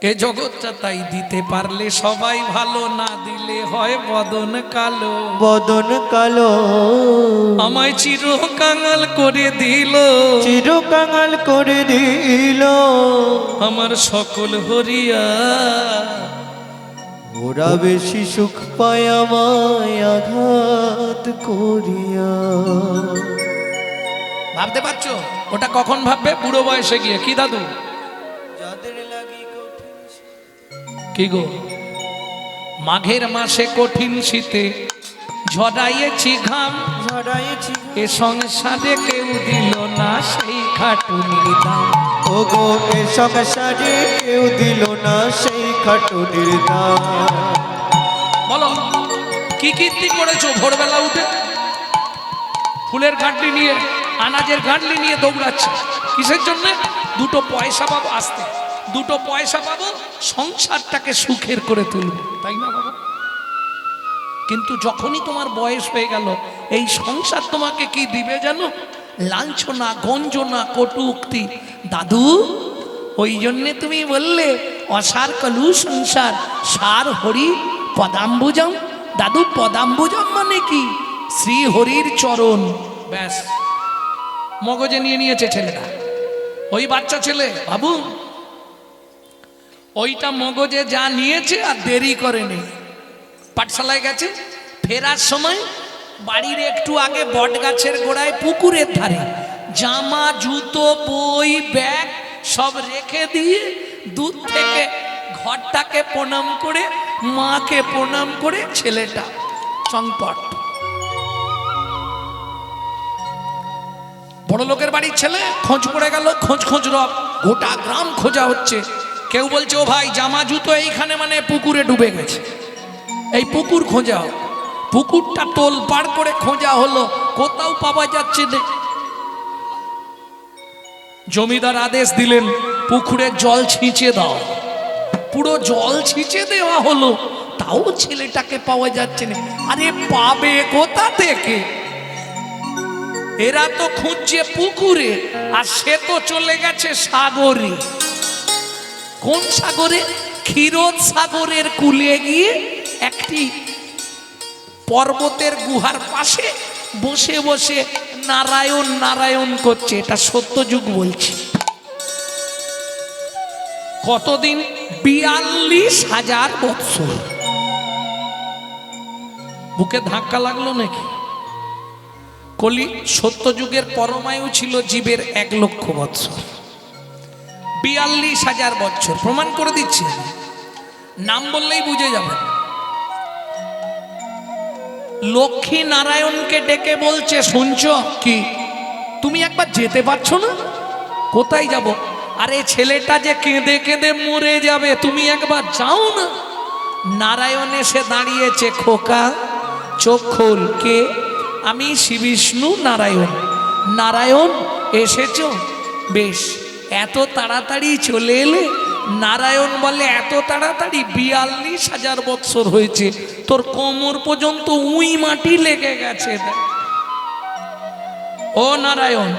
এ জগৎটা তাই, দিতে পারলে সবাই ভালো, না দিলে হয় বদন কালো। বদন কালো আমায় চির কাঙাল করে দিল, চির কাঙাল করে দিল আমার সকল হরিয়া। ওরা বেশি সুখ পায় আমায় আঘাত করিয়া। ভাবতে পারছো ওটা কখন ভাববে? বুড়ো বয়সে গিয়ে। কি দাদু? যাদের লাগি কি গো, মাঘের মাসে কঠিন শীতে ঝড়াইয়েছি ঘাম, ঝড়াইছি এ সংসারে কেউ দিল না সেই খাটুনির দাম। ও গো, এ সংসারে কেউ দিল না সেই খাটুনির দাম। বলো কি কীর্তি করেছো? ভোরবেলা উঠে ফুলের গাঁটলি নিয়ে, আনাজের গাঁটলি নিয়ে দৌড়াচ্ছে, কিসের জন্য? দুটো পয়সা পাবো। আসতে, দুটো পয়সা পাবো, সংসারটাকে সুখের করে তুলবো, তাই না বাবা? কিন্তু যখনই তোমার বয়স হয়ে গেল, এই সংসার তোমাকে কি দিবে জানো? লাঞ্ছনা, গঞ্জনা, কটূক্তি। দাদু, ওই জন্যে তুমি বললে অসার কলু সংসার সার হরি পদাম্বুজম। দাদু, পদাম্বুজম মানে কি? শ্রী হরির চরণ। ব্যাস, মগজে নিয়ে নিয়েছে ছেলেটা। ওই বাচ্চা ছেলে বাবু, ওইটা মগজে যা নিয়েছে আর দেরি করেনি। পাঠশালায় গেছে, ফেরার সময় বাড়ির একটু আগে বট গাছের গোড়ায় পুকুরের ধারে জামা, জুতো, বই, ব্যাগ সব রেখে দিয়ে দূর থেকে ঘরটাকে প্রণাম করে, মাকে প্রণাম করে ছেলেটা চম্পট। বড় লোকের বাড়ির ছেলে, খোঁজ পড়ে গেল, খোঁজ খোঁজ রব, গোটা গ্রাম খোঁজা হচ্ছে। কেউ বলছে ও ভাই, জামা জুতো এইখানে, মানে পুকুরে ডুবে গেছে, এই পুকুর খোঁজা হোক। পুকুরটা তোল পাড় করে খোঁজা হলো, কোথাও পাওয়া যাচ্ছে না। জমিদার আদেশ দিলেন পুকুরে জল ছিঁচে দাও। পুরো জল ছিঁচে দেওয়া হলো, তাও ছেলেটাকে পাওয়া যাচ্ছে না। আরে পাবে কোথা থেকে? এরা তো খুঁজছে পুকুরে, আর সে তো চলে গেছে সাগরে। কোন সাগরে? ক্ষীরোদ সাগরের কূলে গিয়ে একটি পর্বতের গুহার পাশে বসে বসে নারায়ণ নারায়ণ করছে। এটা সত্যযুগ বলছি। কতদিন? 42,000 বৎসর। বুকে ধাক্কা লাগলো নাকি? কলি সত্যযুগের পরমায়ু ছিল জীবের 1 লক্ষ বৎসর। 42,000 বৎসর প্রমাণ করে দিচ্ছি, নাম বললেই বুঝে যাবে। লক্ষ্মী নারায়ণকে ডেকে বলছে, শুনছ কি? তুমি একবার যেতে পারছো না? কোথায় যাব? আরে ছেলেটা যে কেঁদে কেঁদে মরে যাবে, তুমি একবার যাও না। নারায়ণ এসে দাঁড়িয়েছে, খোকা চোখ খোল। কে? আমি শ্রী বিষ্ণু নারায়ণ। নারায়ণ এসেছো, বেশ এত তাড়াতাড়ি চলে এলে। নারায়ণ বলে এত তাড়াতাড়ি? 42,000 বৎসর হয়েছে, তোর কোমর পর্যন্ত উই মাটি লেগে গেছে। ও নারায়ণ,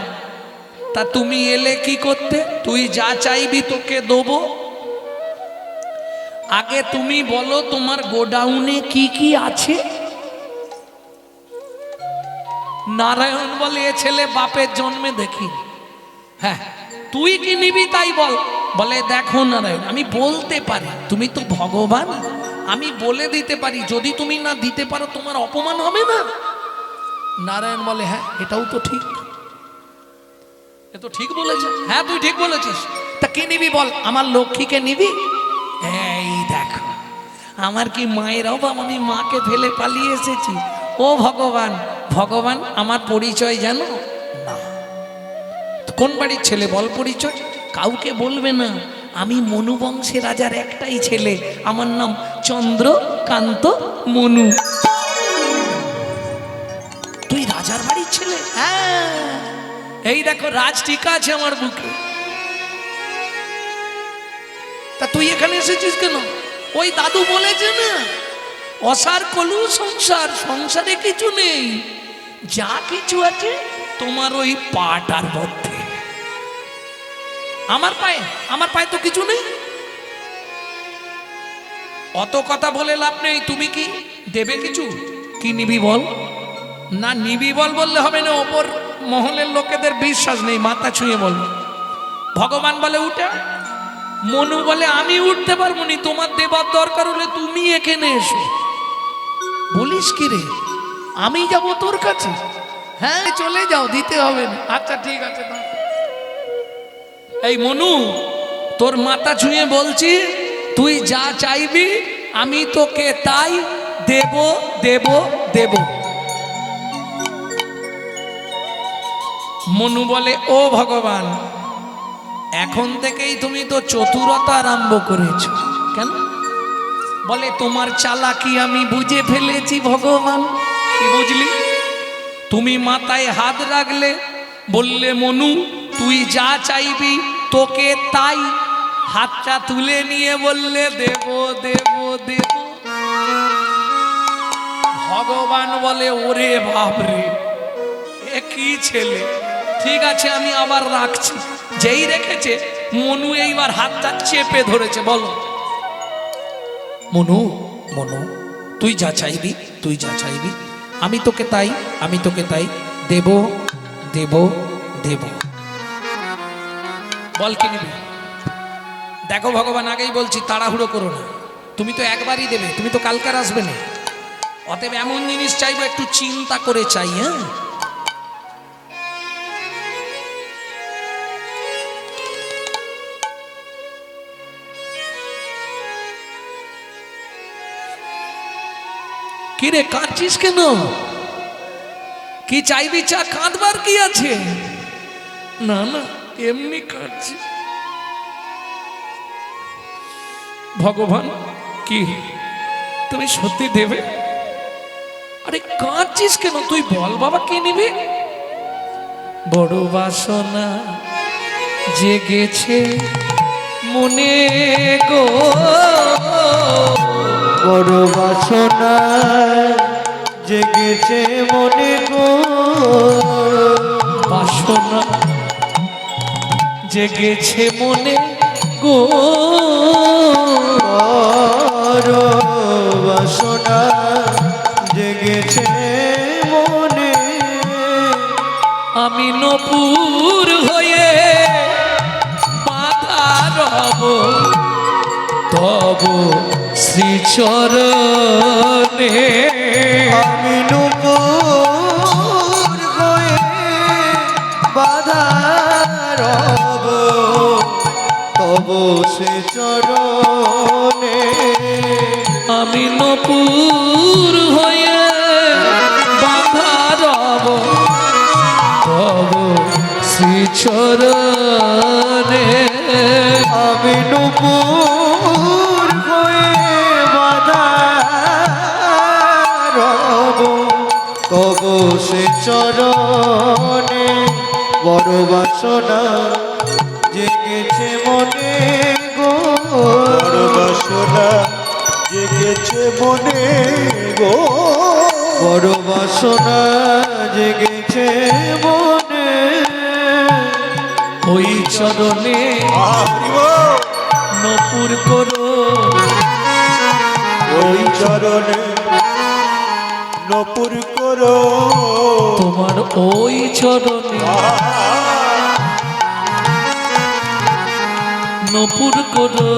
তা তুমি এলে কি করতে? তুই যা চাইবি তোকে দেবো। আগে তুমি বলো তোমার গোডাউনে কি কি আছে? নারায়ণ বলে এ ছেলে বাপের জন্মে দেখি। হ্যাঁ, তুই কি নিবি তাই বল। বলে দেখো নারায়ণ, আমি বলতে পারি, তুমি তো ভগবান, আমি বলে দিতে পারি, যদি তুমি না দিতে পারো তোমার অপমান হবে না? নারায়ণ বলে হ্যাঁ এটাও তো ঠিক, এ তো ঠিক বলেছে। হ্যাঁ তুই ঠিক বলেছিস, তা কি নিবি বল। আমার লক্ষ্মীকে নিবি? এই দেখো আমার কি মায়ের অভাব, আমি মাকে ফেলে পালিয়ে এসেছি। ও ভগবান, ভগবান আমার পরিচয় জানো না? কোন বাড়ির ছেলে বল পরিচয়? কাউকে বলবে না, আমি মনু বংশের রাজার একটাই ছেলে, আমার নাম চন্দ্রকান্ত মনু। তুই রাজার বাড়ির ছেলে? হ্যাঁ, এই দেখো রাজ টিকা আছে আমার বুকে। তা তুই এখানে এসেছিস কেন? ওই দাদু বলেছে না, অসার কলু সংসার, সংসারে কিছু নেই, যা কিছু আছে তোমার ওই পাটার মধ্যে। আমার পায়ে তো কিছু নেই। অত কথা বলে লাভ নেই। তুমি কি দেবে কিছু? কি নিবি বল। না নিবি বল বললে হবে না, ওপর মহলের লোকেদের বিশ্বাস নেই, মাথা ছুঁয়ে বল। ভগবান বলে উঠে, মনু বলে আমি উঠতে পারবো নি, তোমার দেবার দরকার হলে তুমি এখানে এসো। বলিস কি রে, আমি যাব তোর কাছে? হ্যাঁ চলে যাও, দিতে হবে না। আচ্ছা ঠিক আছে। এই মনু, তোর মাথা ছুঁয়ে বলছি, তুই যা চাইবি আমি তোকে তাই দেব দেব দেব। মনু বলে ও ভগবান, এখন থেকেই তুমি তো চতুরতা আরম্ভ করেছ কেন? বলে তোমার চালাকি আমি বুঝে ফেলেছি ভগবান। কি বুঝলি? তুমি মাথায় হাত রাখলে, বললে মনু তুই যা চাইবি তোকে তাই, হাতটা তুলে নিয়ে বললে দেব দেব দেব। ভগবান বলে ওরে বাপরে, এ কি ছেলে। ঠিক আছে আমি আবার রাখছি। যেই রেখেছে মনু এইবার হাতটা চেপে ধরেছে। বলো মনু, মনু তুই যা চাইবি, তুই যা চাইবি আমি তোকে তাই, আমি তোকে তাই দেব দেব দেব। বল কি নিবি? দেখো ভগবান আগেই বলছি তাড়াহুড়ো করো না, তুমি তো একবারই দেবে, তুমি তো কালকার আসবে না। অতএব এমন জিনিস চাইবো একটু চিন্তা করে চাই। হ্যাঁ কিরে কাঁদছিস কেন? কি চাইবি চা, কাঁদবার কি আছে? না না এমনি কাঁদছি। ভগবান কি তুমি সত্যি দেবে? আরে কাঁদছিস কেন, তুই বল বাবা কি নিবি? বড় বাসনা জেগেছে মনে গো, বড় বাসনা জেগেছে মনে গো, বাসনা জেগেছে মনে গো, বড় বাসনা জেগেছে মনে। আমি নপুর হয়ে বাধা রব তব শ্রীচরণে। আমি নূপুর হয়ে বাধা রব তব সে চরণে। আমি নপুর হয়ে বাধা রব তব শ্রীচরণে। আমি নূপুর হয়ে বাধা রব তব সে চরণে। বড় বাসনা জেগেছে মনে গো, বড় বাসনা জেগেছে মনে গো, বড় বাসনা জেগেছে মনে। ওই চরণে নপুর করো, ওই চরণে নপুর করো, তোমার ওই চরণে নপুর করো।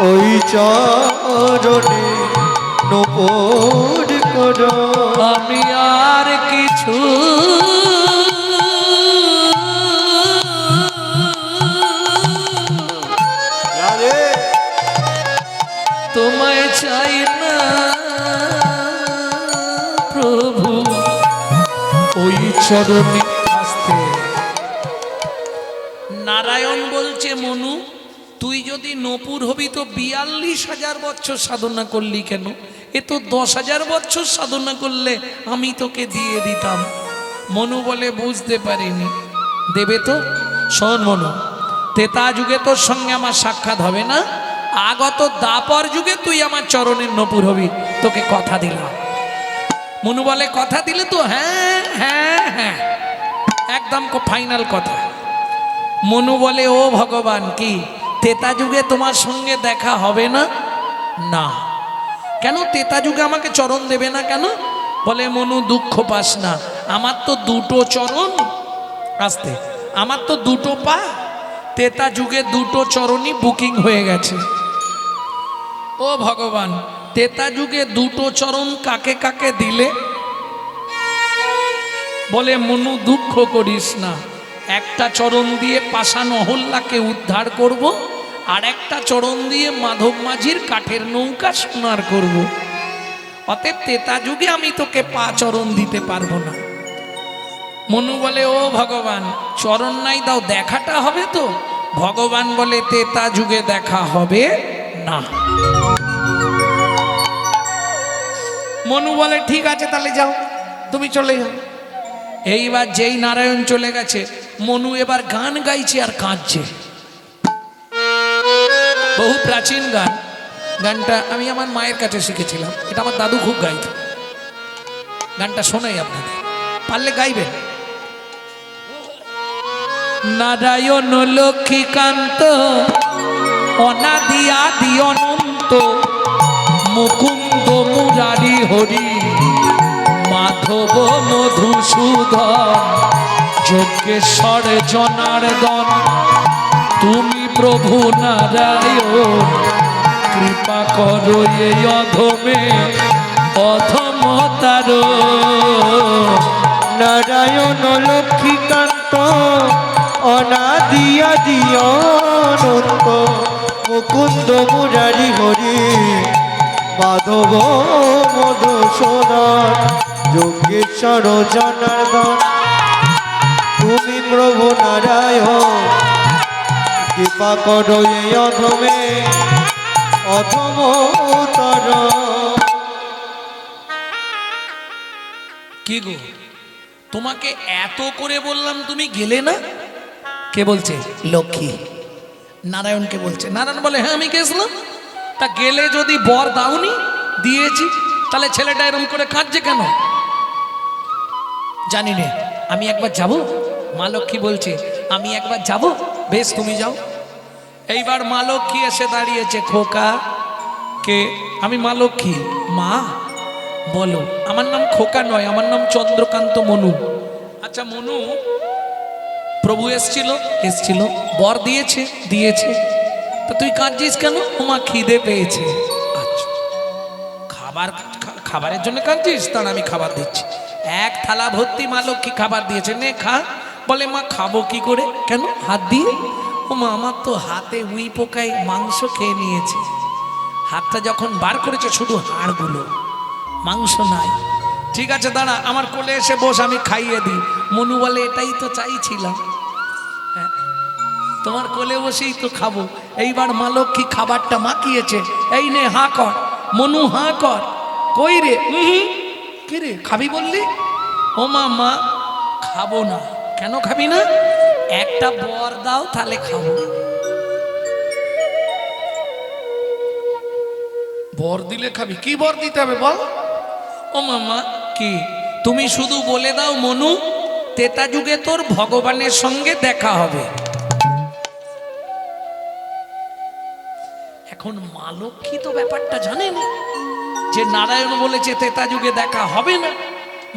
ওই চরণে নপুর করো। আমি আর কিছু আরে তোমায় চাই না প্রভু, ওই চরণে আসতে। নারায়ণ বলছে মনু, তুই যদি নপুর হবি তো 42,000 বছর সাধনা করলি কেন? এ তো 10,000 বছর সাধনা করলে আমি তোকে দিয়ে দিতাম। মনু বলে বুঝতে পারিনি, দেবে তো? শোন মনু, তেতা যুগে তোর সঙ্গে আমার সাক্ষাৎ হবে না, আগত দাপর যুগে তুই আমার চরণের নপুর হবি, তোকে কথা দিলাম। মনু বলে কথা দিলে তো? হ্যাঁ হ্যাঁ হ্যাঁ, একদম ফাইনাল কথা। মনু বলে ও ভগবান, কি তেতা যুগে তোমার সঙ্গে দেখা হবে না? না। কেন তেতা যুগে আমাকে চরণ দেবে না কেন? বলে মনু দুঃখ পাস না, আমার তো দুটো চরণ, আসতে আমার তো দুটো পা, তেতা যুগে দুটো চরণই বুকিং হয়ে গেছে। ও ভগবান, তেতা যুগে দুটো চরণ কাকে কাকে দিলে? বলে মনু দুঃখ করিস না, একটা চরণ দিয়ে পাষাণ অহল্যাকে উদ্ধার করব, আর একটা চরণ দিয়ে মাধব মাঝির কাঠের নৌকা সোনার করব। অতএব তেতা যুগে আমি তোকে পা চরণ দিতে পারবো না। মনু বলে ও ভগবান, চরণ নাই দাও, দেখাটা হবে তো? ভগবান বলে তেতা যুগে দেখা হবে না। মনু বলে ঠিক আছে, তাহলে যাও, তুমি চলে যাও। এইবার যেই নারায়ণ চলে গেছে, মনু এবার গান গাইছে আর কাঁদছে। বহু প্রাচীন গান, গানটা আমি আমার মায়ের কাছে শিখেছিলাম, এটা আমার দাদু খুব গাইত। গানটা শোনাই আপনাদের, পারলে গাইবেন। নারায়ণ লক্ষ্মীকান্ত অনাদি আদি অনন্ত, মুকুন্দ মুরারি হরি, মাধব মধুসূদন, যজ্ঞেশ্বর জনার্দন, তুমি প্রভু নারায়ণ, কৃপা করো এই অধমে অধমতার। নারায়ণ লক্ষ্মীকান্ত অনাদি আদি অনন্ত, মুকুন্দ মুরারি হরি, মাধব মধুসূদন, যোগেশ্বর জনার্দন, তুমি প্রভু নারায়ণ, কৃপা করো এই অধমে অধমতর। কি গো, তোমাকে এত করে বললাম তুমি গেলে না? কে বলছে? লক্ষ্মী নারায়ণকে বলছে। নারায়ণ বলে হ্যাঁ আমি গেছিলাম। তা গেলে যদি বর দাওনি, দিয়েছি, তাহলে ছেলেটা এরকম করে কাঁদছে কেন? জানি না, আমি একবার যাব। মা লক্ষ্মী বলছে আমি একবার যাব। বেশ তুমি যাও। এইবার মা লক্ষ্মী এসে দাঁড়িয়েছে। খোকা, কে? আমি মা লক্ষ্মী। মা বলো। আমার নাম খোকা নয়, আমার নাম চন্দ্রকান্ত মনু। আচ্ছা মনু, প্রভু এসছিল, বর দিয়েছে, তা তুই কাঁদছিস কেন? ওমা খিদে পেয়েছে। আচ্ছা, খাবারের জন্য কাঁদছিস? তার আমি খাবার দিচ্ছি। এক থালা ভর্তি মা লক্ষ্মী খাবার দিয়েছে, নে খা। বলে মা খাবো কি করে? কেন? হাত দিয়ে। ও মা, আমার তো হাতে উই পোকায় মাংস খেয়ে নিয়েছে। হাতটা যখন বার করেছে শুধু হাড়গুলো, মাংস নাই। ঠিক আছে দাঁড়া, আমার কোলে এসে বস, আমি খাইয়ে দিই। মনু বলে এটাই তো চাইছিলাম, হ্যাঁ তোমার কোলে বসেই তো খাবো। এইবার মা লক্ষ্মী খাবারটা মাখিয়েছে, এই নে হাঁ কর। মনু হাঁ কর। কই রে? কি রে, খাবি বললি? ও মা, মা খাবো না। কেন খাবি না? একটা বর দাও তাহলে খাবো। বর দিলে খাবি? কি বর দিতে হবে বল? ও মামা কি তুমি শুধু বলে দাও মনু তেতা যুগে তোর ভগবানের সঙ্গে দেখা হবে। এখন মা লক্ষ্মী তো ব্যাপারটা জানেন যে নারায়ণ বলেছে তেতা যুগে দেখা হবে না।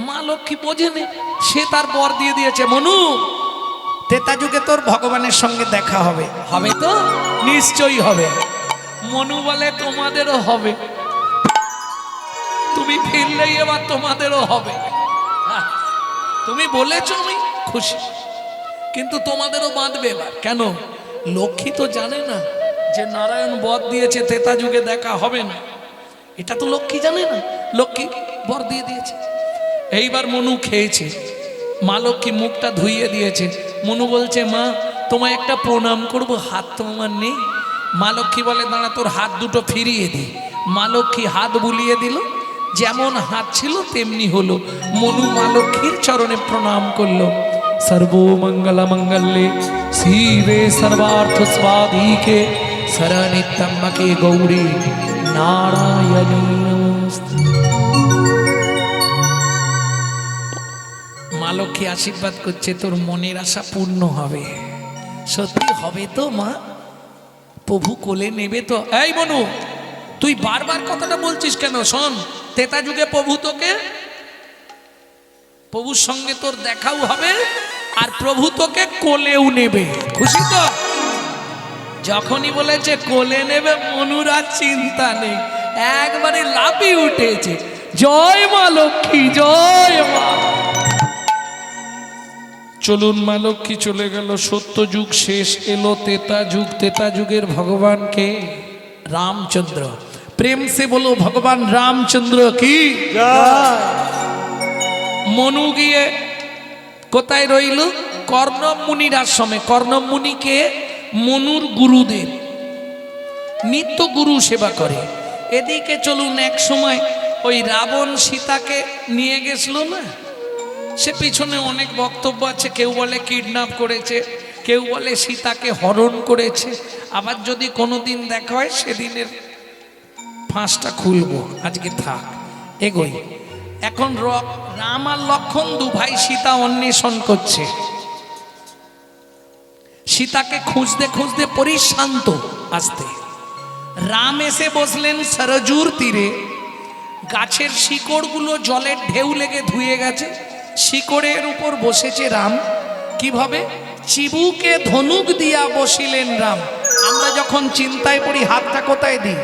মা লক্ষ্মী বোঝেনি, সে তার বর দিয়ে দিয়েছে মনু তেতা যুগে তোর ভগবানের সঙ্গে দেখা হবে। হবে তো? নিশ্চয়ই হবে। মনু বলে তোমাদেরও হবে, তুমি ফিরলেই এবার তোমাদেরও হবে। তুমি বলেছ আমি খুশি, কিন্তু তোমাদেরও বাঁধবে এবার। কেন? লক্ষ্মী তো জানে না যে নারায়ণ বর দিয়েছে তেতা যুগে দেখা হবে না, এটা তো লক্ষ্মী জানে না। লক্ষ্মী বর দিয়ে দিয়েছে। এইবার মনু খেয়েছে, মা লক্ষ্মী মুখটা ধুইয়ে দিয়েছে। মনু বলছে মা তোমায় একটা প্রণাম করব, হাত তো আমার নেই। মা লক্ষ্মী বলে দাঁড়া তোর হাত দুটো ফিরিয়ে দিই। মা লক্ষ্মী হাত বুলিয়ে দিল, যেমন হাত ছিল তেমনি হলো। মনু মা লক্ষ্মীর চরণে প্রণাম করলো। সর্বমঙ্গল মঙ্গলে শিবে সর্বার্থ স্বাধিকে শরণিত্যম্বকে গৌরী নারায়ণী নমস্তে। মা লক্ষ্মী আশীর্বাদ করছে তোর মনের আশা পূর্ণ হবে। সত্যি হবে তো মা? প্রভু কোলে নেবে তো? এই মনু তুই বারবার কথাটা বলছিস কেন? শোন, তেতা যুগে প্রভু তোকে, প্রভুর সঙ্গে তোর দেখাও হবে আর প্রভু তোকে কোলেও নেবে। খুশি তো? যখনই বলেছে কোলে নেবে মনুর আর চিন্তা নেই, একবারে লাফিয়ে উঠেছে। জয় মা লক্ষ্মী, জয় মা। চলুন মা লক্ষ্মী চলে গেল, সত্য যুগ শেষ, এলো তেতা যুগ। তেতা যুগের ভগবানকে রামচন্দ্র। প্রেম সে বলো ভগবান রামচন্দ্র কি জয়। মনু গিয়ে কোথায় রইল? কর্ণব মুনির আশ্রমে। কর্ণব মুনিকে মনুর গুরুদেব, নিত্য গুরু সেবা করে। এদিকে চলুন, এক সময় ওই রাবণ সীতাকে নিয়ে গেছিল না, সে পিছনে অনেক বক্তব্য আছে। কেউ বলে কিডন্যাপ করেছে, কেউ বলে সীতাকে হরণ করেছে। আবার যদি কোনোদিন দেখা হয় সেদিনের ফাঁসটা খুলবো, আজকে থাক এগোই। এখন রাম আর লক্ষণ দু ভাই সীতা অন্বেষণ করছে। সীতাকে খুঁজতে খুঁজতে পরিশান্ত আসতে রাম এসে বসলেন সরজুর তীরে। গাছের শিকড়গুলো জলের ঢেউ লেগে ধুয়ে গেছে, শিকড়ের উপর বসেছে রাম। কিভাবে? চিবুকে ধনুক দিয়া বসিলেন রাম। আমরা যখন চিন্তায় পড়ি হাতটা কোথায় দিই?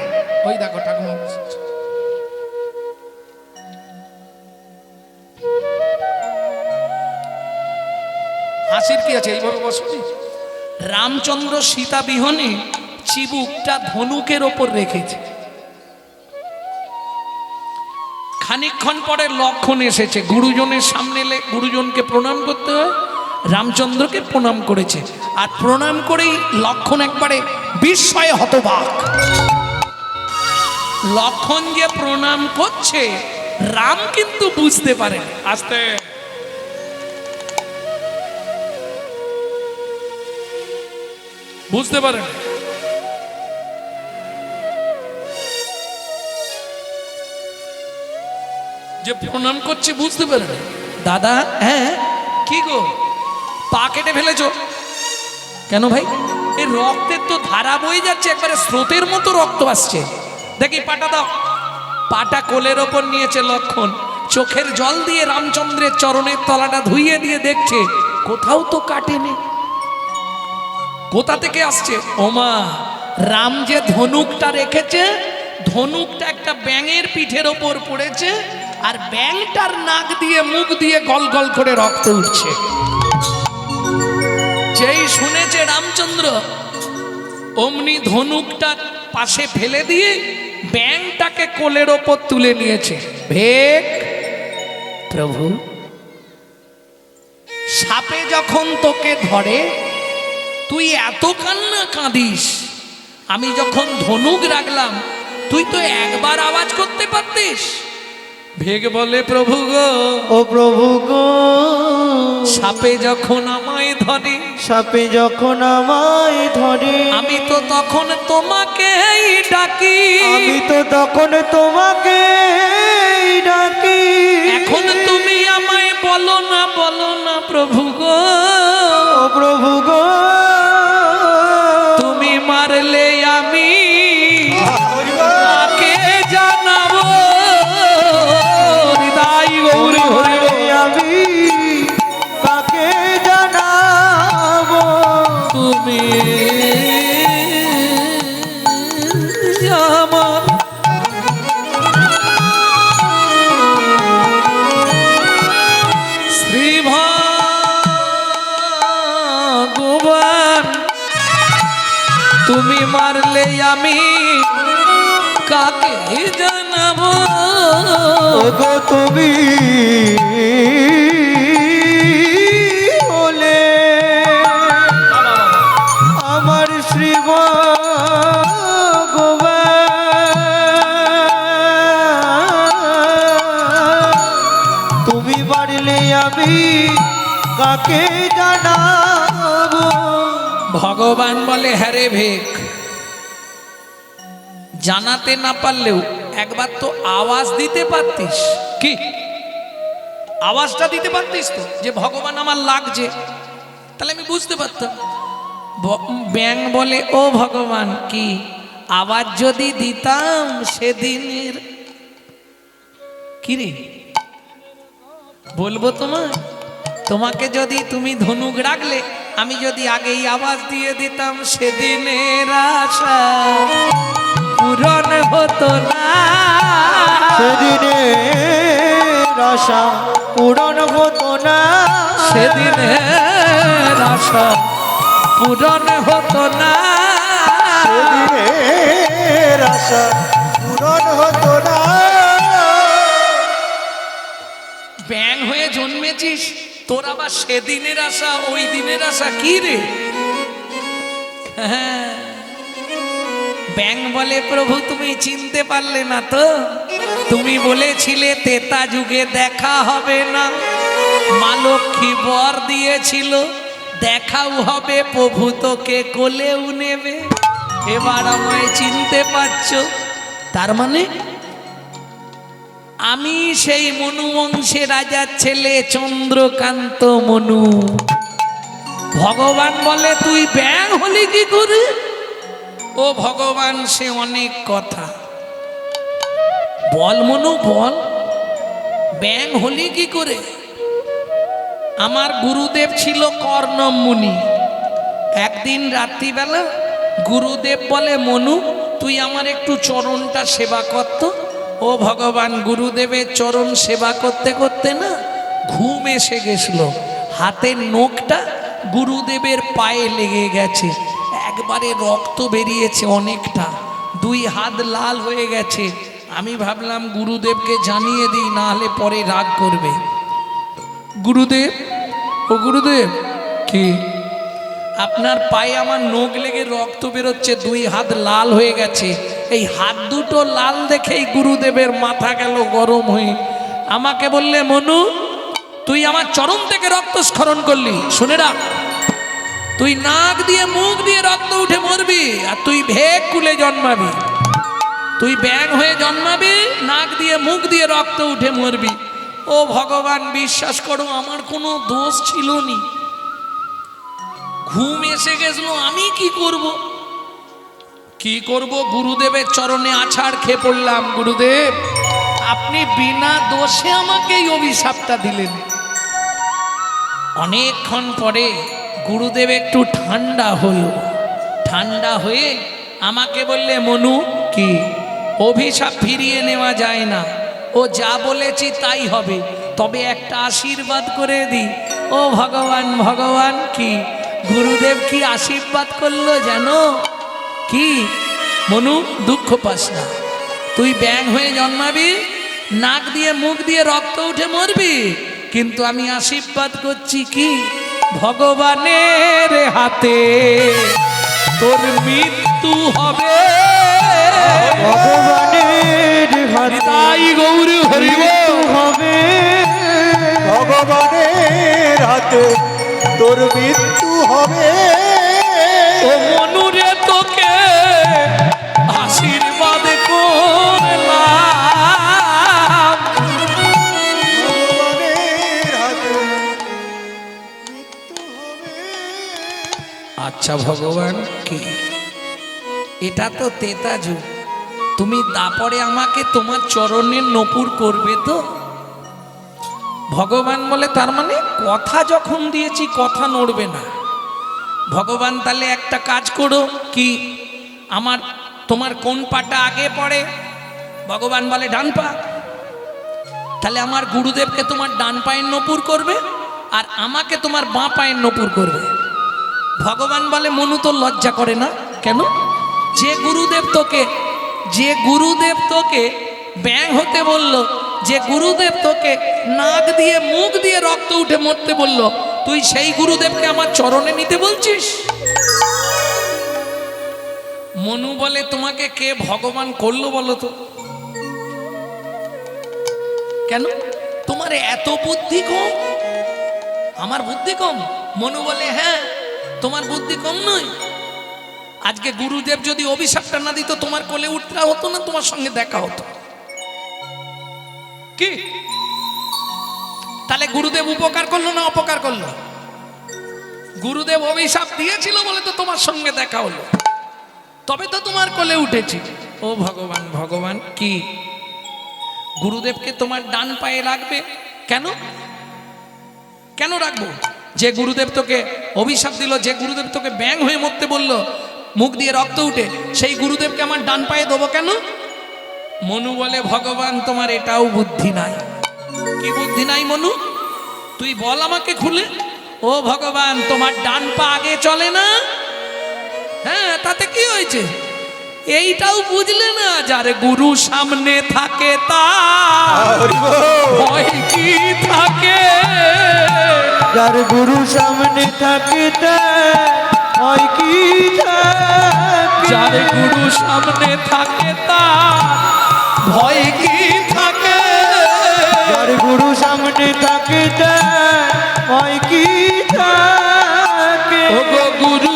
ওই দেখো ঠাকুমা বসেছে। হাসির কি আছে? এইভাবে বসবি। রামচন্দ্র সীতা বিহনে চিবুকটা ধনুকের ওপর রেখেছে। খানিকক্ষণ পরে লক্ষণ এসেছে। গুরুজনের সামনে এলে গুরুজনকে প্রণাম করতে হয়, রামচন্দ্রকে প্রণাম করেছে। আর প্রণাম করেই লক্ষণ একবারে বিস্ময়ে হতবাক। লক্ষণ যে প্রণাম করছে রাম কিন্তু বুঝতে পারে। আস্তে বুঝতে পারেন। যে প্রণাম করছে বুঝতে পারেন। দাদা হ্যাঁ কি গো, পা কেটে ফেলেছো কেন ভাই? এই রক্তের তো ধারা বয়ে যাচ্ছে, একবারে স্রোতের মতো রক্ত আসছে। দেখি পাটা দাও। পাটা কোলের ওপর নিয়েছে লক্ষণ, চোখের জল দিয়ে রামচন্দ্রের চরণের তলাটা ধুইয়ে দিয়ে দেখছে কোথাও তো কাটেনি। কোথা থেকে আসছে? ওমা, রাম যে ধনুকটা রেখেছে, ধনুকটা একটা ব্যাঙের পিঠের ওপর পড়েছে, আর ব্যাঙটার নাক দিয়ে মুখ দিয়ে গল গল করে রক্ত উঠছে। যেই শুনেছে রামচন্দ্র, অমনি ধনুকটা পাশে ফেলে দিয়ে ব্যাঙটাকে কোলের ওপর তুলে নিয়েছে। ভেক প্রভু, সাপে যখন তোকে ধরে তুই এত কান্না কাঁদিস, আমি যখন ধনুক রাখলাম তুই তো একবার আওয়াজ করতে পারতিস। ভেগ বলে প্রভু গো, ও প্রভু গো, সাপে যখন আমায় ধরে, সাপে যখন আমায় ধরে, আমি তো তখন তোমাকেই ডাকি, আমি তো তখন তোমাকে ডাকি। এখন তুমি আমায় বলো না প্রভু গো, ও প্রভু গো, তুমি মারলে আমি কাকে জানাবো, হৃদয় গৌর হরি মারলে আমি কাকে জানাবো। তুমি আমার শ্রী ভগবান, তুমি মারলে আমি কাকে জানাবো, ওগো তুমি হলে আমার শ্রী ভগবান, তুমি বাড়লে আমি কাকে জানাবো। ভগবান বলে হ্যাঁ রে ভেক, জানাতে না পারলেও একবার তো আওয়াজ দিতে পারতিস, কি আওয়াজটা দিতে পারতিস তো যে ভগবান আমার লাগছে, তাহলে আমি বুঝতে পারতাম। ব্যাং বলে ও ভগবান, কি আওয়াজ যদি দিতাম সেদিনের, কি রে বলবো তোমাকে যদি তুমি ধনুক রাখলে, আমি যদি আগেই আওয়াজ দিয়ে দিতাম সেদিনের আশা পূরণ হতো না, সেদিনের আশা পূরণ হতো না, সেদিনের আশা পূরণ হতো না, সেদিনের আশা পূরণ হতো না। ব্যাং হয়ে জন্মেছিস, তোর আবার সেদিনের আশা ওই দিনের আশা কি রে? হ্যাঁ, ব্যাং বলে প্রভু তুমি চিনতে পারলে না তো, তুমি বলেছিলে তেতা যুগে দেখা হবে না, মা লক্ষ্মী বর দিয়েছিল দেখাও হবে, প্রভু তোকে কোলেও নেবে, এবার আমায় চিনতে পারছো? তার মানে আমি সেই মনু বংশে রাজার ছেলে চন্দ্রকান্ত মনু। ভগবান বলে তুই ব্যাং হলি কি করে? ও ভগবান সে অনেক কথা, বল মনু বল, ব্যাং হলি কি করে? আমার গুরুদেব ছিল কর্ণম মুনি। একদিন রাত্রিবেলা গুরুদেব বলে মনু তুই আমার একটু চরণটা সেবা করতো। ও ভগবান, গুরুদেবের চরণ সেবা করতে করতে না ঘুম এসে গেছিল, হাতের নখটা গুরুদেবের পায়ে লেগে গেছে, একবারে রক্ত বেরিয়েছে অনেকটা, দুই হাত লাল হয়ে গেছে। আমি ভাবলাম গুরুদেবকে জানিয়ে দিই, না হলে পরে রাগ করবে। গুরুদেব, ও গুরুদেব, কি আপনার পায়ে আমার নখ লেগে রক্ত বেরোচ্ছে, দুই হাত লাল হয়ে গেছে। এই হাত দুটো লাল দেখেই গুরুদেবের মাথা গেল গরম হয়ে, আমাকে বললে মনু তুই আমার চরণ থেকে রক্ত স্খলন করলি, শুনে রাখ তুই নাক দিয়ে মুখ দিয়ে রক্ত উঠে মরবি, আর তুই ভেক কুলে জন্মাবি, তুই ব্যাং হয়ে জন্মাবি, নাক দিয়ে মুখ দিয়ে রক্ত উঠে মরবি। ও ভগবান, বিশ্বাস করো আমার কোনো দোষ ছিল নি, ঘুম এসে গেছিল, আমি কি করব কি করব, গুরুদেবের চরণে আছাড় খেয়ে পড়লাম। গুরুদেব আপনি বিনা দোষে আমাকে এই অভিশাপটা দিলেন। অনেকক্ষণ পরে গুরুদেব একটু ঠান্ডা হলো, ঠান্ডা হয়ে আমাকে বললে মনু কি অভিশাপ ফিরিয়ে নেওয়া যায় না, ও যা বলেছি তাই হবে, তবে একটা আশীর্বাদ করে দিই। ও ভগবান, ভগবান কি গুরুদেব কি আশীর্বাদ করলো জানো? কি মনু দুঃখ পাস না, তুই ব্যাং হয়ে জন্মাবি, নাক দিয়ে মুখ দিয়ে রক্ত উঠে মরবি, কিন্তু আমি আশীর্বাদ করছি কি ভগবানের হাতে তোর মৃত্যু হবে, ভগবানের হাতে তাই গৌর হরিব মৃত্যু হবে। ভগবানের হাতে তোর মৃত্যু হবে। ও মনুরে তোকে আশীর্বাদ করলাম। ভগবানের হাতে মৃত্যু হবে। আচ্ছা ভগবান কি এটা তো তেতা যুগ, তুমি তারপরে আমাকে তোমার চরণের নপুর করবে তো? ভগবান বলে তার মানে কথা যখন দিয়েছি কথা নড়বে না। ভগবান তাহলে একটা কাজ করো, কি আমার তোমার কোন পাটা আগে পড়ে? ভগবান বলে ডান পা। তাহলে আমার গুরুদেবকে তোমার ডান পায়ের নপুর করবে আর আমাকে তোমার বাঁ পায়ের নপুর করবে। ভগবান বলে মনু তো লজ্জা করে না কেন? যে গুরুদেব তোকে ব্যাং হতে বলল, যে গুরুদেব তোকে নাক দিয়ে মুখ দিয়ে রক্ত উঠে মরতে বলল, তুই সেই গুরুদেবকে আমার চরণে নিতে বলছিস? মনু বলে তোমাকে কে ভগবান করলো বলো তো? কেন তোমার এত বুদ্ধি কম? আমার বুদ্ধি কম? মনু বলে হ্যাঁ, তোমার বুদ্ধি কম নয়। আজকে গুরুদেব যদি অভিশাপটা না দিত, তোমার কোলে উঠতে হতো না, তোমার সঙ্গে দেখা হতো। কি তাহলে গুরুদেব উপকার করলো না অপকার করলো? গুরুদেব অভিশাপ দিয়েছিল বলে তো তোমার সঙ্গে দেখা হলো, তবে তো তোমার কোলে উঠেছি। ও ভগবান, ভগবান কি গুরুদেবকে তোমার ডান পায়ে রাখবে কেন? কেন রাখবো? যে গুরুদেব তোকে অভিশাপ দিল, যে গুরুদেব তোকে ব্যাং হয়ে মরতে বললো, মুখ দিয়ে রক্ত উঠে, সেই গুরুদেবকে আমার ডান পায়ে দেবো কেন? মনু বলে ভগবান তোমার এটাও বুদ্ধি নাই। কি বুদ্ধি নাই মনু? তুই বল আমাকে খুলে। ও ভগবান তোমার ডান পা আগে চলে না? হ্যাঁ, তাতে কি হয়েছে? এইটাও বুঝলে না? যার গুরু সামনে থাকে তার ভয় কি থাকে? যার গুরু সামনে থাকে তার ভয় কি থাকে? যার গুরু সামনে থাকে তার ভয় কি থাকে? যার গুরু সামনে থাকে তার ভয় কি থাকে? ও গো গুরু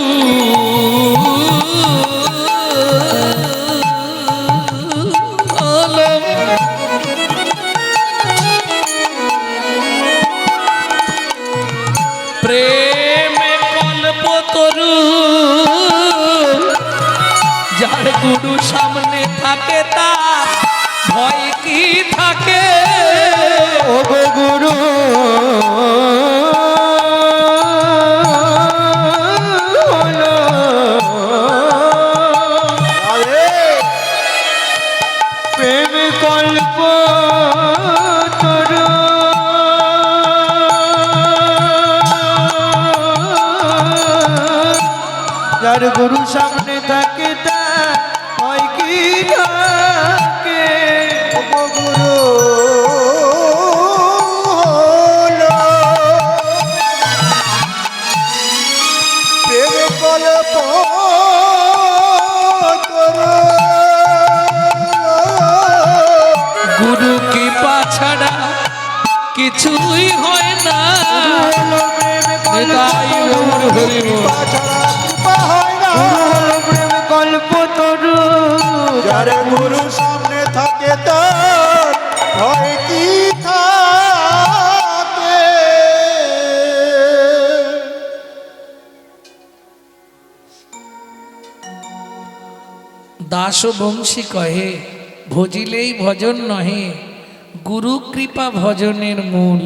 প্রেমে কল্প তরু, যার গুরু সামনে থাকে তার ভয় কি থাকে? ও গো গুরু হলো প্রেম কল্প তরু। যার গুরু সামনে থাকে তার হয় কি থাকে? গুরু হলো প্রেম কল্প তরু। গুরু কৃপা ছাড়া কিছুই হয় না। হলো প্রেম কল্প তাই গৌর হরিব। কৃপা ছাড়া কৃপা হয় না। হলো প্রেম কল্প তরু। যার গুরু সামনে থাকে তার ভয় কি থাকে? দাস বংশী কহে ভজিলেই ভজন নহে, গুরু কৃপা ভজনের মূল।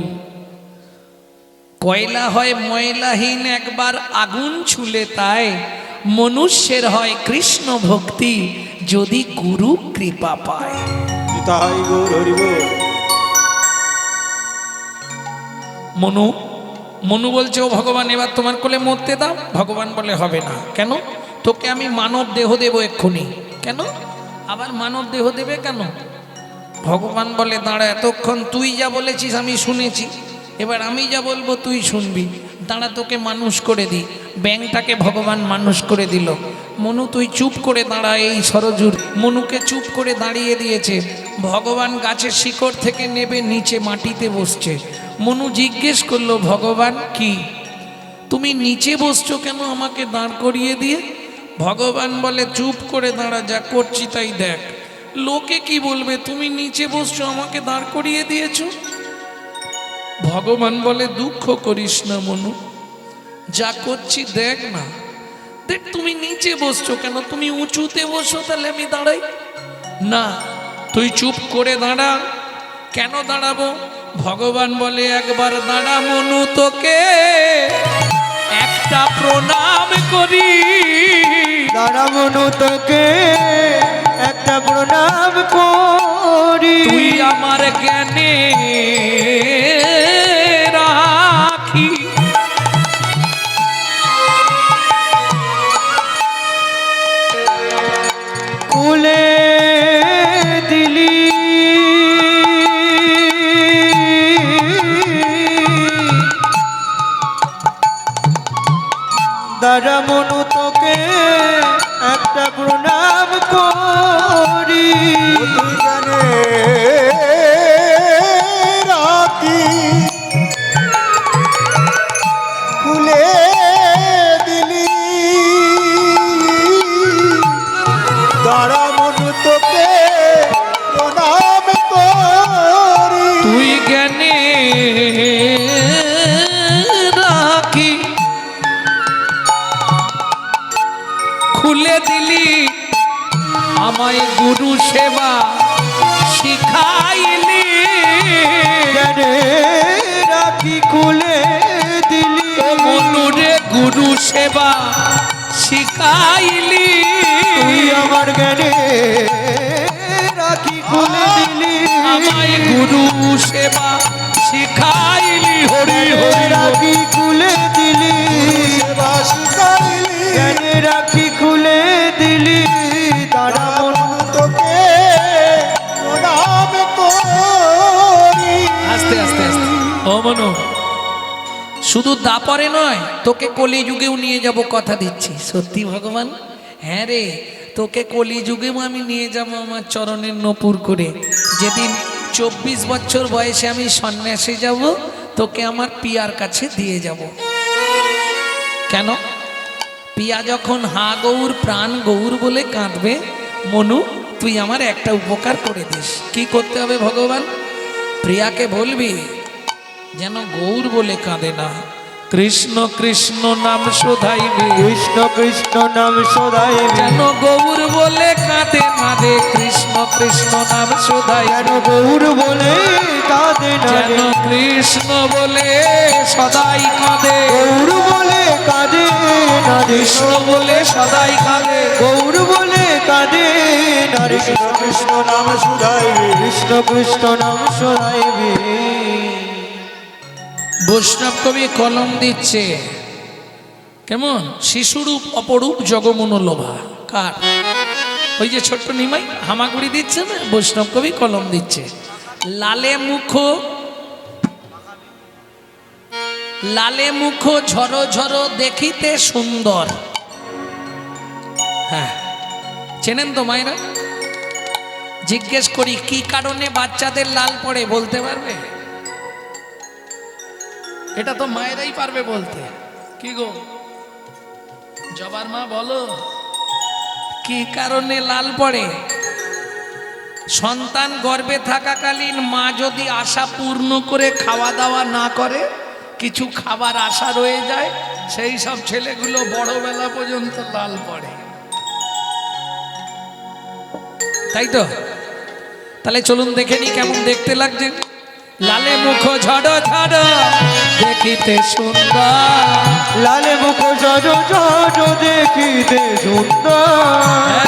কয়লা হয় ময়লাহীন একবার আগুন ছুলে, তাই মনুষ্যের হয় কৃষ্ণ ভক্তি যদি গুরু কৃপা পায়। তাই গৌর হরিব। মনু বলছে ও ভগবান এবার তোমার কোলে মরতে দাও। ভগবান বলে হবে না। কেন? তোকে আমি মানব দেহ দেব এক্ষুনি। কেন আবার মানব দেহ দেবে কেন? ভগবান বলে দাঁড়া, এতক্ষণ তুই যা বলেছিস আমি শুনেছি, এবার আমি যা বলবো তুই শুনবি। দাঁড়া তোকে মানুষ করে দিই। ব্যাংটাকে ভগবান মানুষ করে দিল। মনু তুই চুপ করে দাঁড়া। এই সরজুর মনুকে চুপ করে দাঁড়িয়ে দিয়েছে। ভগবান গাছের শিকড় থেকে নেবে নিচে মাটিতে বসছে। মনু জিজ্ঞেস করলো, ভগবান কি তুমি নিচে বসছো কেন আমাকে দাঁড় করিয়ে দিয়ে? ভগবান বলে, চুপ করে দাঁড়া, যা করছি তাই দেখ। লোকে কি বলবে, তুমি নিচে বসছো আমাকে দাঁড় করিয়ে দিয়েছো? ভগবান বলে, দুঃখ করিস না মনু, যা করছি দেখ না। দেখ তুমি নিচে বসছো কেন, তুমি উঁচুতে বসো তাহলে আমি দাঁড়াই না। তুই চুপ করে দাঁড়া। কেন দাঁড়াবো? ভগবান বলে, একবার দাঁড়া মনু, তোকে একটা প্রণাম করি। দাঁড়া মনু, তোকে একটা প্রণাম করি। তুই আমার জ্ঞানে রাখি। কুলে দিলি দাঁড়া মনু, তোকে একটা প্রণাম করি। তুই জানে রাখি খুলে দিলি, দাঁড়া মনু তোকে প্রণাম করি। তুই জ্ঞানে রাখি খুলে দিলি, আমায় গুরু সেবা শিখাইলি। জানে রাখি খুলে দিলি, মনুরে গুরু সেবা শিখাইলি। তুই আমার জ্ঞানে রাখি খুলে দিলি, আমায় গুরু সেবা শিখাইলি। হরি হরি রাখি খুলে দিলি, সেবা শিখাইলি, জ্ঞানে রাখি খুলে দিলি। দাঁড়া মনু, তোকে প্রণাম করি। আস্তে আস্তে আস্তে। ও মনু, শুধু দাপরে নয়, তোকে কলিযুগেও নিয়ে যাব, কথা দিচ্ছি। সত্যি ভগবান? হ্যাঁ রে, তোকে কলিযুগেও আমি নিয়ে যাব আমার চরণের নপুর করে। যেদিন 24 বছর বয়সে আমি সন্ন্যাসে যাব, তোকে আমার পিয়ার কাছে দিয়ে যাব। কেন? পিয়া যখন হা গৌর প্রাণ গৌর বলে কাঁদবে, মনু তুই আমার একটা উপকার করে দিস। কি করতে হবে ভগবান? প্রিয়াকে বলবি যেন গৌর বলে কাঁদে না, কৃষ্ণ কৃষ্ণ নাম শোধাইবে। কৃষ্ণ কৃষ্ণ নাম সদাই, যেন গৌর বলে কাঁদে না রে, কৃষ্ণ কৃষ্ণ নাম শোধাই। যেন গৌর বলে কাঁদে না যেন রে, কৃষ্ণ বলে সদাই কাঁদে। গৌর বলে কাঁদে না রে, কৃষ্ণ বলে সদাই কাঁদে। গৌর বলে কাঁদে না রে। কৃষ্ণ কৃষ্ণ নাম শুধাইবে, কৃষ্ণ কৃষ্ণ নাম সদাইবে। বৈষ্ণব কবি কলম দিচ্ছে কেমন? শিশুরূপ অপরূপ জগমনোলোভা। কার? ওই যে ছোট্ট নিমাই হামাগুড়ি দিচ্ছে না, বৈষ্ণব কবি কলম দিচ্ছে। লালে মুখ ঝরো ঝরো দেখিতে সুন্দর। হ্যাঁ, চেনেন তো মায়েরা? জিজ্ঞেস করি কি কারণে বাচ্চাদের লাল পড়ে, বলতে পারবে? এটা তো মায়েরাই পারবে বলতে। কি গো জবার মা, বলো কি কারণে লাল পড়ে? সন্তান গর্ভে থাকাকালীন মা যদি আশা পূর্ণ করে খাওয়া দাওয়া না করে, কিছু খাবার আশা রয়ে যায়, সেই সব ছেলেগুলো বড়বেলা পর্যন্ত লাল পড়ে। তাই তো? তাহলে চলুন দেখে নি কেমন দেখতে লাগছে। লালে মুখ ঝড় ঝড় দেখিতে সুন্দর। লালে মুখ ঝড় ঝড় দেখিতে সুন্দর।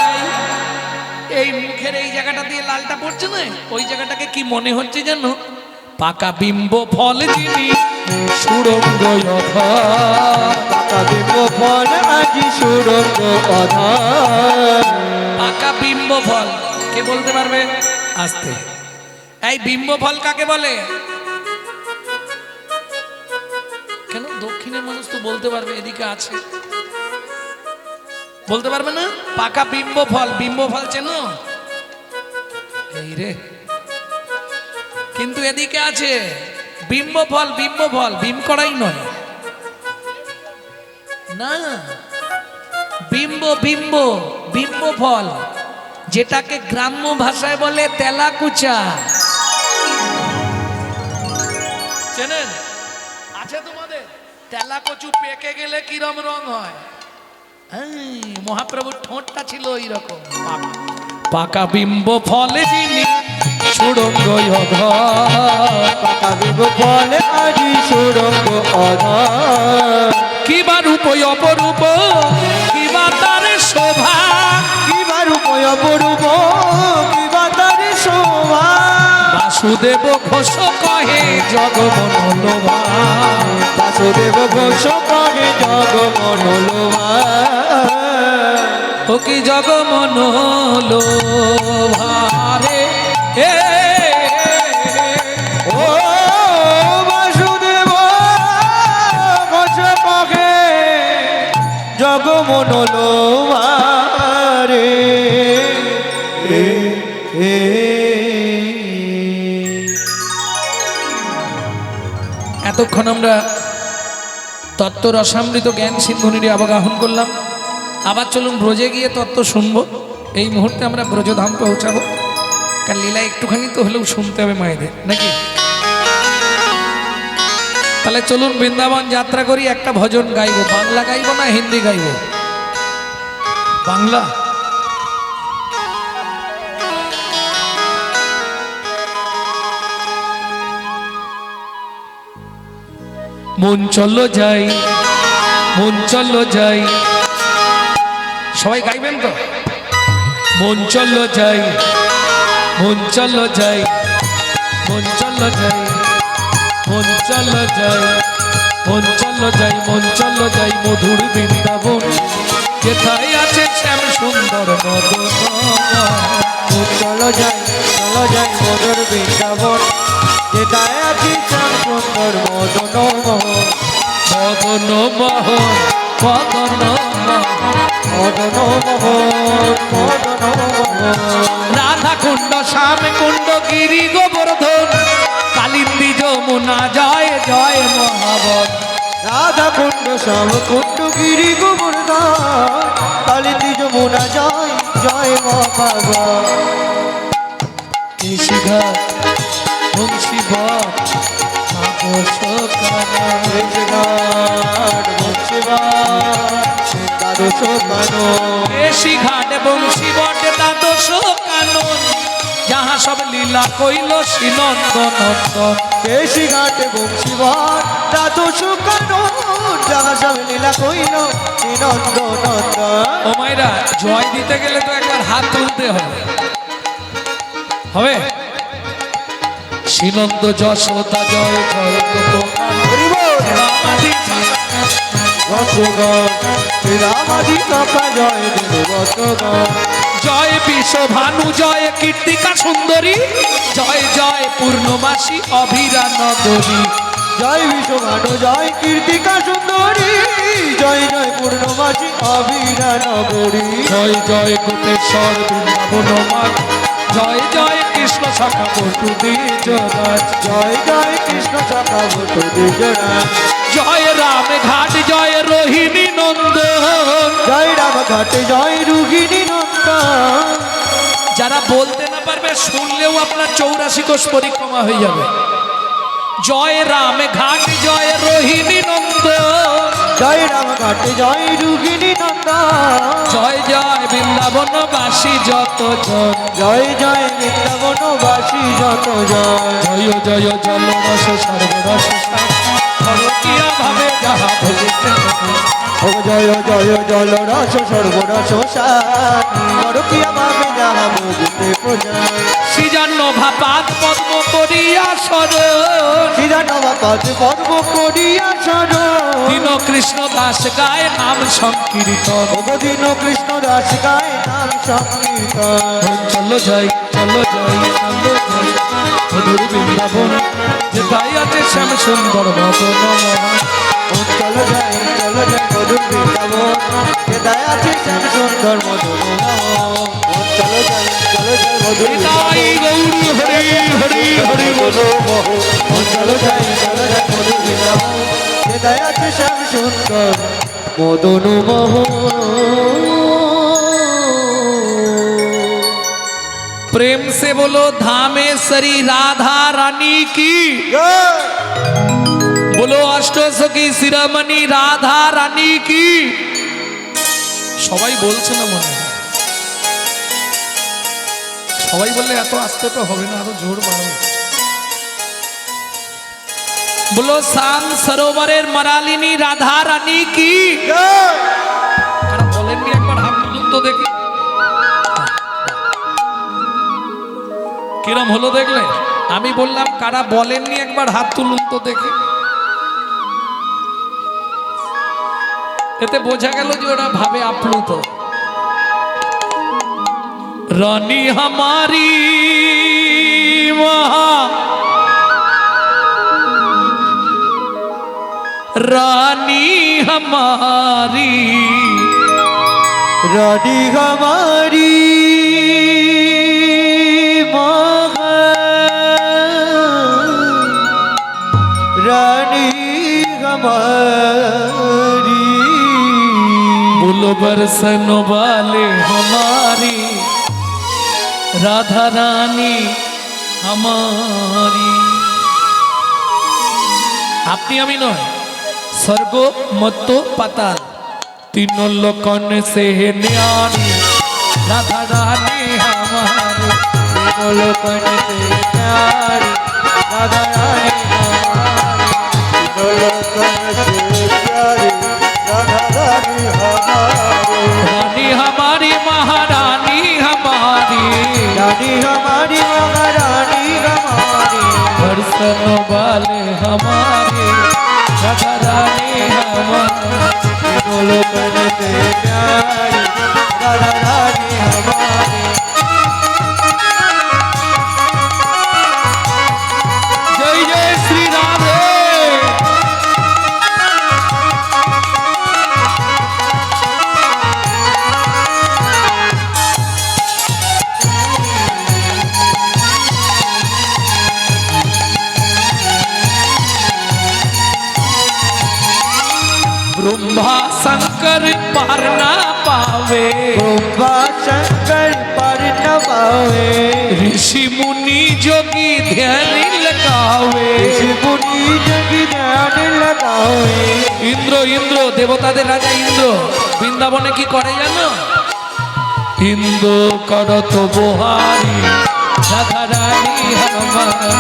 এই মুখের এই জায়গাটা দিয়ে লালটা পড়ছে না, ওই জায়গাটাকে কি মনে হচ্ছে যেন পাকা বিম্ব ফল যিনি সুরঙ্গ পাকা বিম্ব ফল আজি সুরঙ্গ অধর। পাকা বিম্ব ফল কে বলতে পারবে? আস্তে। এই বিম্ব ফল কাকে বলে? কেন দক্ষিণের মানুষ তো বলতে পারবে, এদিকে আছে। বলতে পারবে না? পাকা বিম্ব ফল চেনো? এই রে, কিন্তু এদিকে আছে বিম্ব ফল, ভীম করাই নয় না, বিম্ব ফল, যেটাকে গ্রাম্য ভাষায় বলে তেলাকুচা। চেনেন? আছে তোমাদের? তেলাকচু পেকে গেলে কিরম রং হয়? মহাপ্রভুর ঠোঁটটা ছিল ওই রকম। পাকা বিম্ব ফলে যিনি সুড়ঙ্গ পাকা বিম্ব ফলে আজি সুড়ঙ্গ অধর, কিবা রূপ অপরূপ, কিবা তার শোভা, কিবা রূপ অপরূপ, কিবা তার শোভা। বাসুদেব ঘোষ কহে জগমনোলোভা, বাসুদেব ঘোষ কহে জগমনোলোভা, ও কি জগমনোলোভা রে এ, ও বাসুদেব ঘোষ কহে জগমনোলোভা রে। এতক্ষণ আমরা তত্ত্ব রসামৃত জ্ঞান সিন্ধুনিরে অবগাহন করলাম। আবার চলুন ব্রজে গিয়ে তত্ত্ব শুনবো। এই মুহূর্তে আমরা ব্রজধাম পৌঁছাবো, কারণ লীলা একটুখানি তো হলেও শুনতে হবে মায়েদের, নাকি? তাহলে চলুন বৃন্দাবন যাত্রা করি, একটা ভজন গাইবো। বাংলা গাইবো না হিন্দি গাইবো? বাংলা। মন চলো যাই, মন চলো যাই, সবাই গাইবেন তো? মন চলো যাই, মন চলো যাই, মন চলো যাই, মন চলো যাই, মন চলো যাই, মন চলো যাই মধুর বৃন্দাবন, যেথায় আছে শ্যাম সুন্দর মদন। চলো যাই, চলো যাই মধুর বৃন্দাবন, যেটায় আছি শ্যাম সুন্দর মদন মোহন। মদন মোহন, মদন মোহন, মদন মোহন, মদন মোহন। রাধা কুণ্ড, শ্যাম কুণ্ড, গিরি গোবর্ধন, কালিন্দী যমুনা, জয় জয় মহাবন। রাধা কুণ্ড, শ্যাম কুণ্ড, গিরি গোবর্ধন, কালিন্দী যমুনা, জয় জয় মহাবন। কেশিঘাট, বংশীবট, কেশিঘাট বংশীবট দ্বাদশ কানন, যাহা সব লীলা কইল শ্রীনন্দ নন্দন। কেশিঘাট বংশীবট দ্বাদশ কানন, যাহা সব লীলা কইল শ্রীনন্দ নন্দন। ও মায়েরা, জয় দিতে গেলে তো একবার হাত তুলতে হবে, হবে? শ্রীনন্দ যশোদা জয় জয় রামাদি কাকা জয় দেবতগণ, জয় বিশ্বভানু, জয় কীর্তিকা সুন্দরী, জয় জয় পূর্ণমাসী অভিরা নগরী। জয় বিশ্বভানু, জয় কীর্তিকা সুন্দরী, জয় জয় পূর্ণমাসী অভিরা নগরী। জয় জয় গোপেশ্বর বৃন্দাবন মা, জয় জয় কৃষ্ণ শাখা বটু দ্বিজরাজ। জয় জয় কৃষ্ণ শাখা বটু দ্বিজরাজ। জয় রাম ঘাট, জয় রোহিণী নন্দন, জয় রাম ঘাটে, জয় রুহিণী নন্দন। যারা বলতে না পারবে শুনলেও আপনার 84 কোষ পরিক্রমা হয়ে যাবে। জয় রাম ঘাট, জয় রোহিণী নন্দন, জয় রাম ঘাটে, জয় রুহিণী নন্দন। জয় জয় বৃন্দাবনবাসী যত জন, জয় জয় বৃন্দাবনবাসী যত জয়। জয় জয় জলরস সর্বরস ভরতীয় ভাবে যাহা ভজিতে। ও জয় জয় জল রস সর্বরস সারকিয়া ভাবে যাহা বুঝতে বোঝায়। সৃজন্য ভাপাত পদ্ম করিয়া সরণ, সিরানবা পদ পদ্ম করিয়া সরণ। দীন কৃষ্ণ দাস গায় নাম সংকীর্তন। ভগদিন কৃষ্ণ দাস গায় নাম সংকীর্তন। চলো যাই, চলো যাই, চলো যাই মধুর বৃন্দাবন, যেথায় আছে শ্যাম সুন্দর মদন মোহন। চলো যাই, চলো যাই মধুর বৃন্দাবন যেটায় আছে শ্যাম সুন্দর মধুর মোহন। চলো যাই মধুর নিতাই গৌরী হরি হরি হরি বল। চলো যাই মধুর বৃন্দাবন যেটায় আছে শ্যাম সুন্দর মদন মোহন। प्रेम से बोलो धामेश्वरी राधा रानी की, জয়। बोलो अष्टसखी শিরোমণি রাধা রানী কি। সবাই বলছে না মনে হয়? সবাই বললে এত আস্তে তো হবে না, আরো জোর বাড়বে। बोलो शाम सरोवरेर মারালিনী রাধা রানী কি। জয়। কারা বলেননি একবার হাত তুলুন তো দেখি। কিরম হলো দেখলে? আমি বললাম কারা বলেননি একবার হাত তুলুন তো দেখি। এতে বোঝা গেল যে ওরা ভাবে আপ্লুত। রানী हमारी মহা रानी हमारी रानी हमारी रानी हमारी बोलो बरसन वाले हमारी राधा रानी हमारी। আপনি আমি নয়, स्वर्ग मत्त पाताल तीनों लोकन से न्यारी राधा रानी हमारी। तीनों लोकन से प्यारी राधा रानी हमारी। लोकन से प्यारी राधा रानी हमारी। रानी हमारी महारानी हमारी रानी हमारी महारानी हमारी। बरसन वाले हमारे राधा रानी हमारी। तीनों लोकन से प्यारी राधा रानी हमारी। जय जय श्री राधे। ब्रह्मा शंकर पार ना पावे, ब्रह्मा शंकर पर न पावे। ऋषि मुनि जोगी ध्यान लगावे। ऋषि मुनि जग ध्यान लगावे। ইন্দ্র ইন্দ্র দেবতাদের রাজা ইন্দ্র বৃন্দাবনে কি করে জানো? ইন্দ্র করত বহারি রাধা রানী हमारी।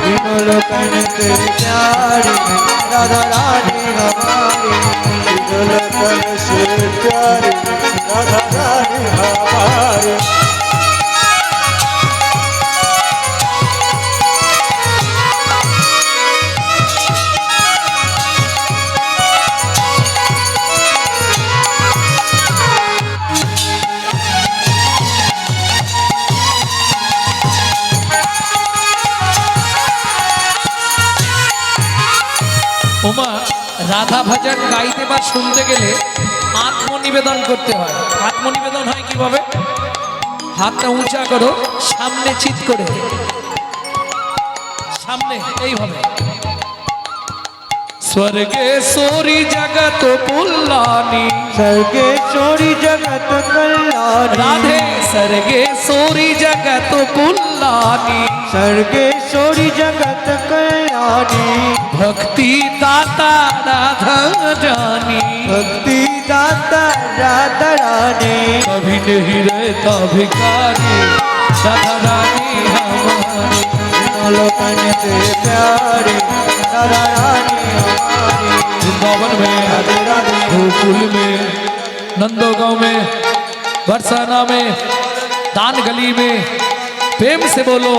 तीनों लोकन से प्यारी राधा रानी हमारी। लोकन से प्यारी राधा रानी हमारी। ওমা রাধা ভজন গাইতে বা শুনতে গেলে আত্মনিবেদন করতে হয়। আত্মনিবেদন হয় কিভাবে? হাতটা উঁচা করো, সামনে চিত করে, সামনে এইভাবে। स्वर्गेश्वरी जगत पुल्लानी सर्गेश्वरी जगत कल्याणी। राधे स्वर्गेश्वरी जगत पुल्लानी सर्गेश्वरी जगत कल्याणी। भक्ति दाता राधा जानी भक्ति दाता राधा रानी। कभी नहीं रहता भिखारी राधा रानी हमारी। तीनों लोकन से प्यारी राधा रानी हमारी। वृंदावन में राधे राधे गोकुल में नंदोगांव में बरसाना में दान गली में प्रेम से बोलो,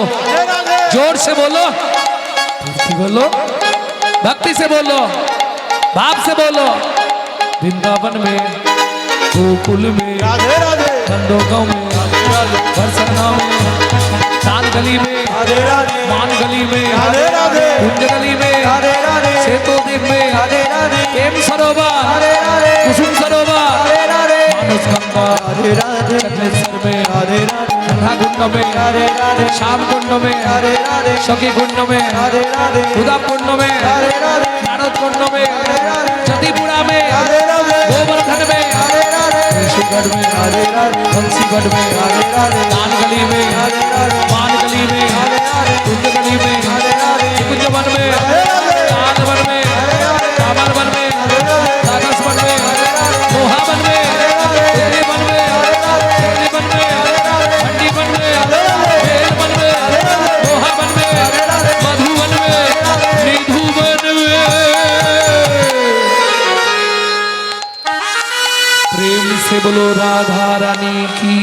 जोर से बोलो, भक्ति बोलो, भक्ति से बोलो, भाव से बोलो। वृंदावन में गोकुल में राधे राधे नंदोगांव में राधे बरसना में, चांद गली में, राधे राधे मान गली में, राधे राधे कुंज गली में, राधे राधे सेतु द्वीप में, राधे राधे प्रेम सरोवर, राधे राधे कुसुम सरोवर, राधे राधे मानस गंगा, राधे राधे चक्रेश्वर में, राधे राधे गंगा कुंड में, राधे राधे श्याम कुंड में, राधे राधे सखी कुंड में, राधे राधे उदा कुंड में, राधे राधे नारद कुंड में, राधे जतिपुरा में, राधे राधे गोवर्धन में, राधे राधे ऋषिगढ़ में, राधे राधे बंसीगढ़ में, राधे राधे दान गली में, राधे राधे मान गली में, राधे राधे कुंज गली में, राधे राधे कुंज वन में, दान वन में, कामर वन में, दानस वन में, मोहा वन में, उगली वन में, उगली वन में, मंडी वन में, बेल वन में, मोहा वन में, मधु वन में, निधु वन में। प्रेम से बोलो राधा रानी की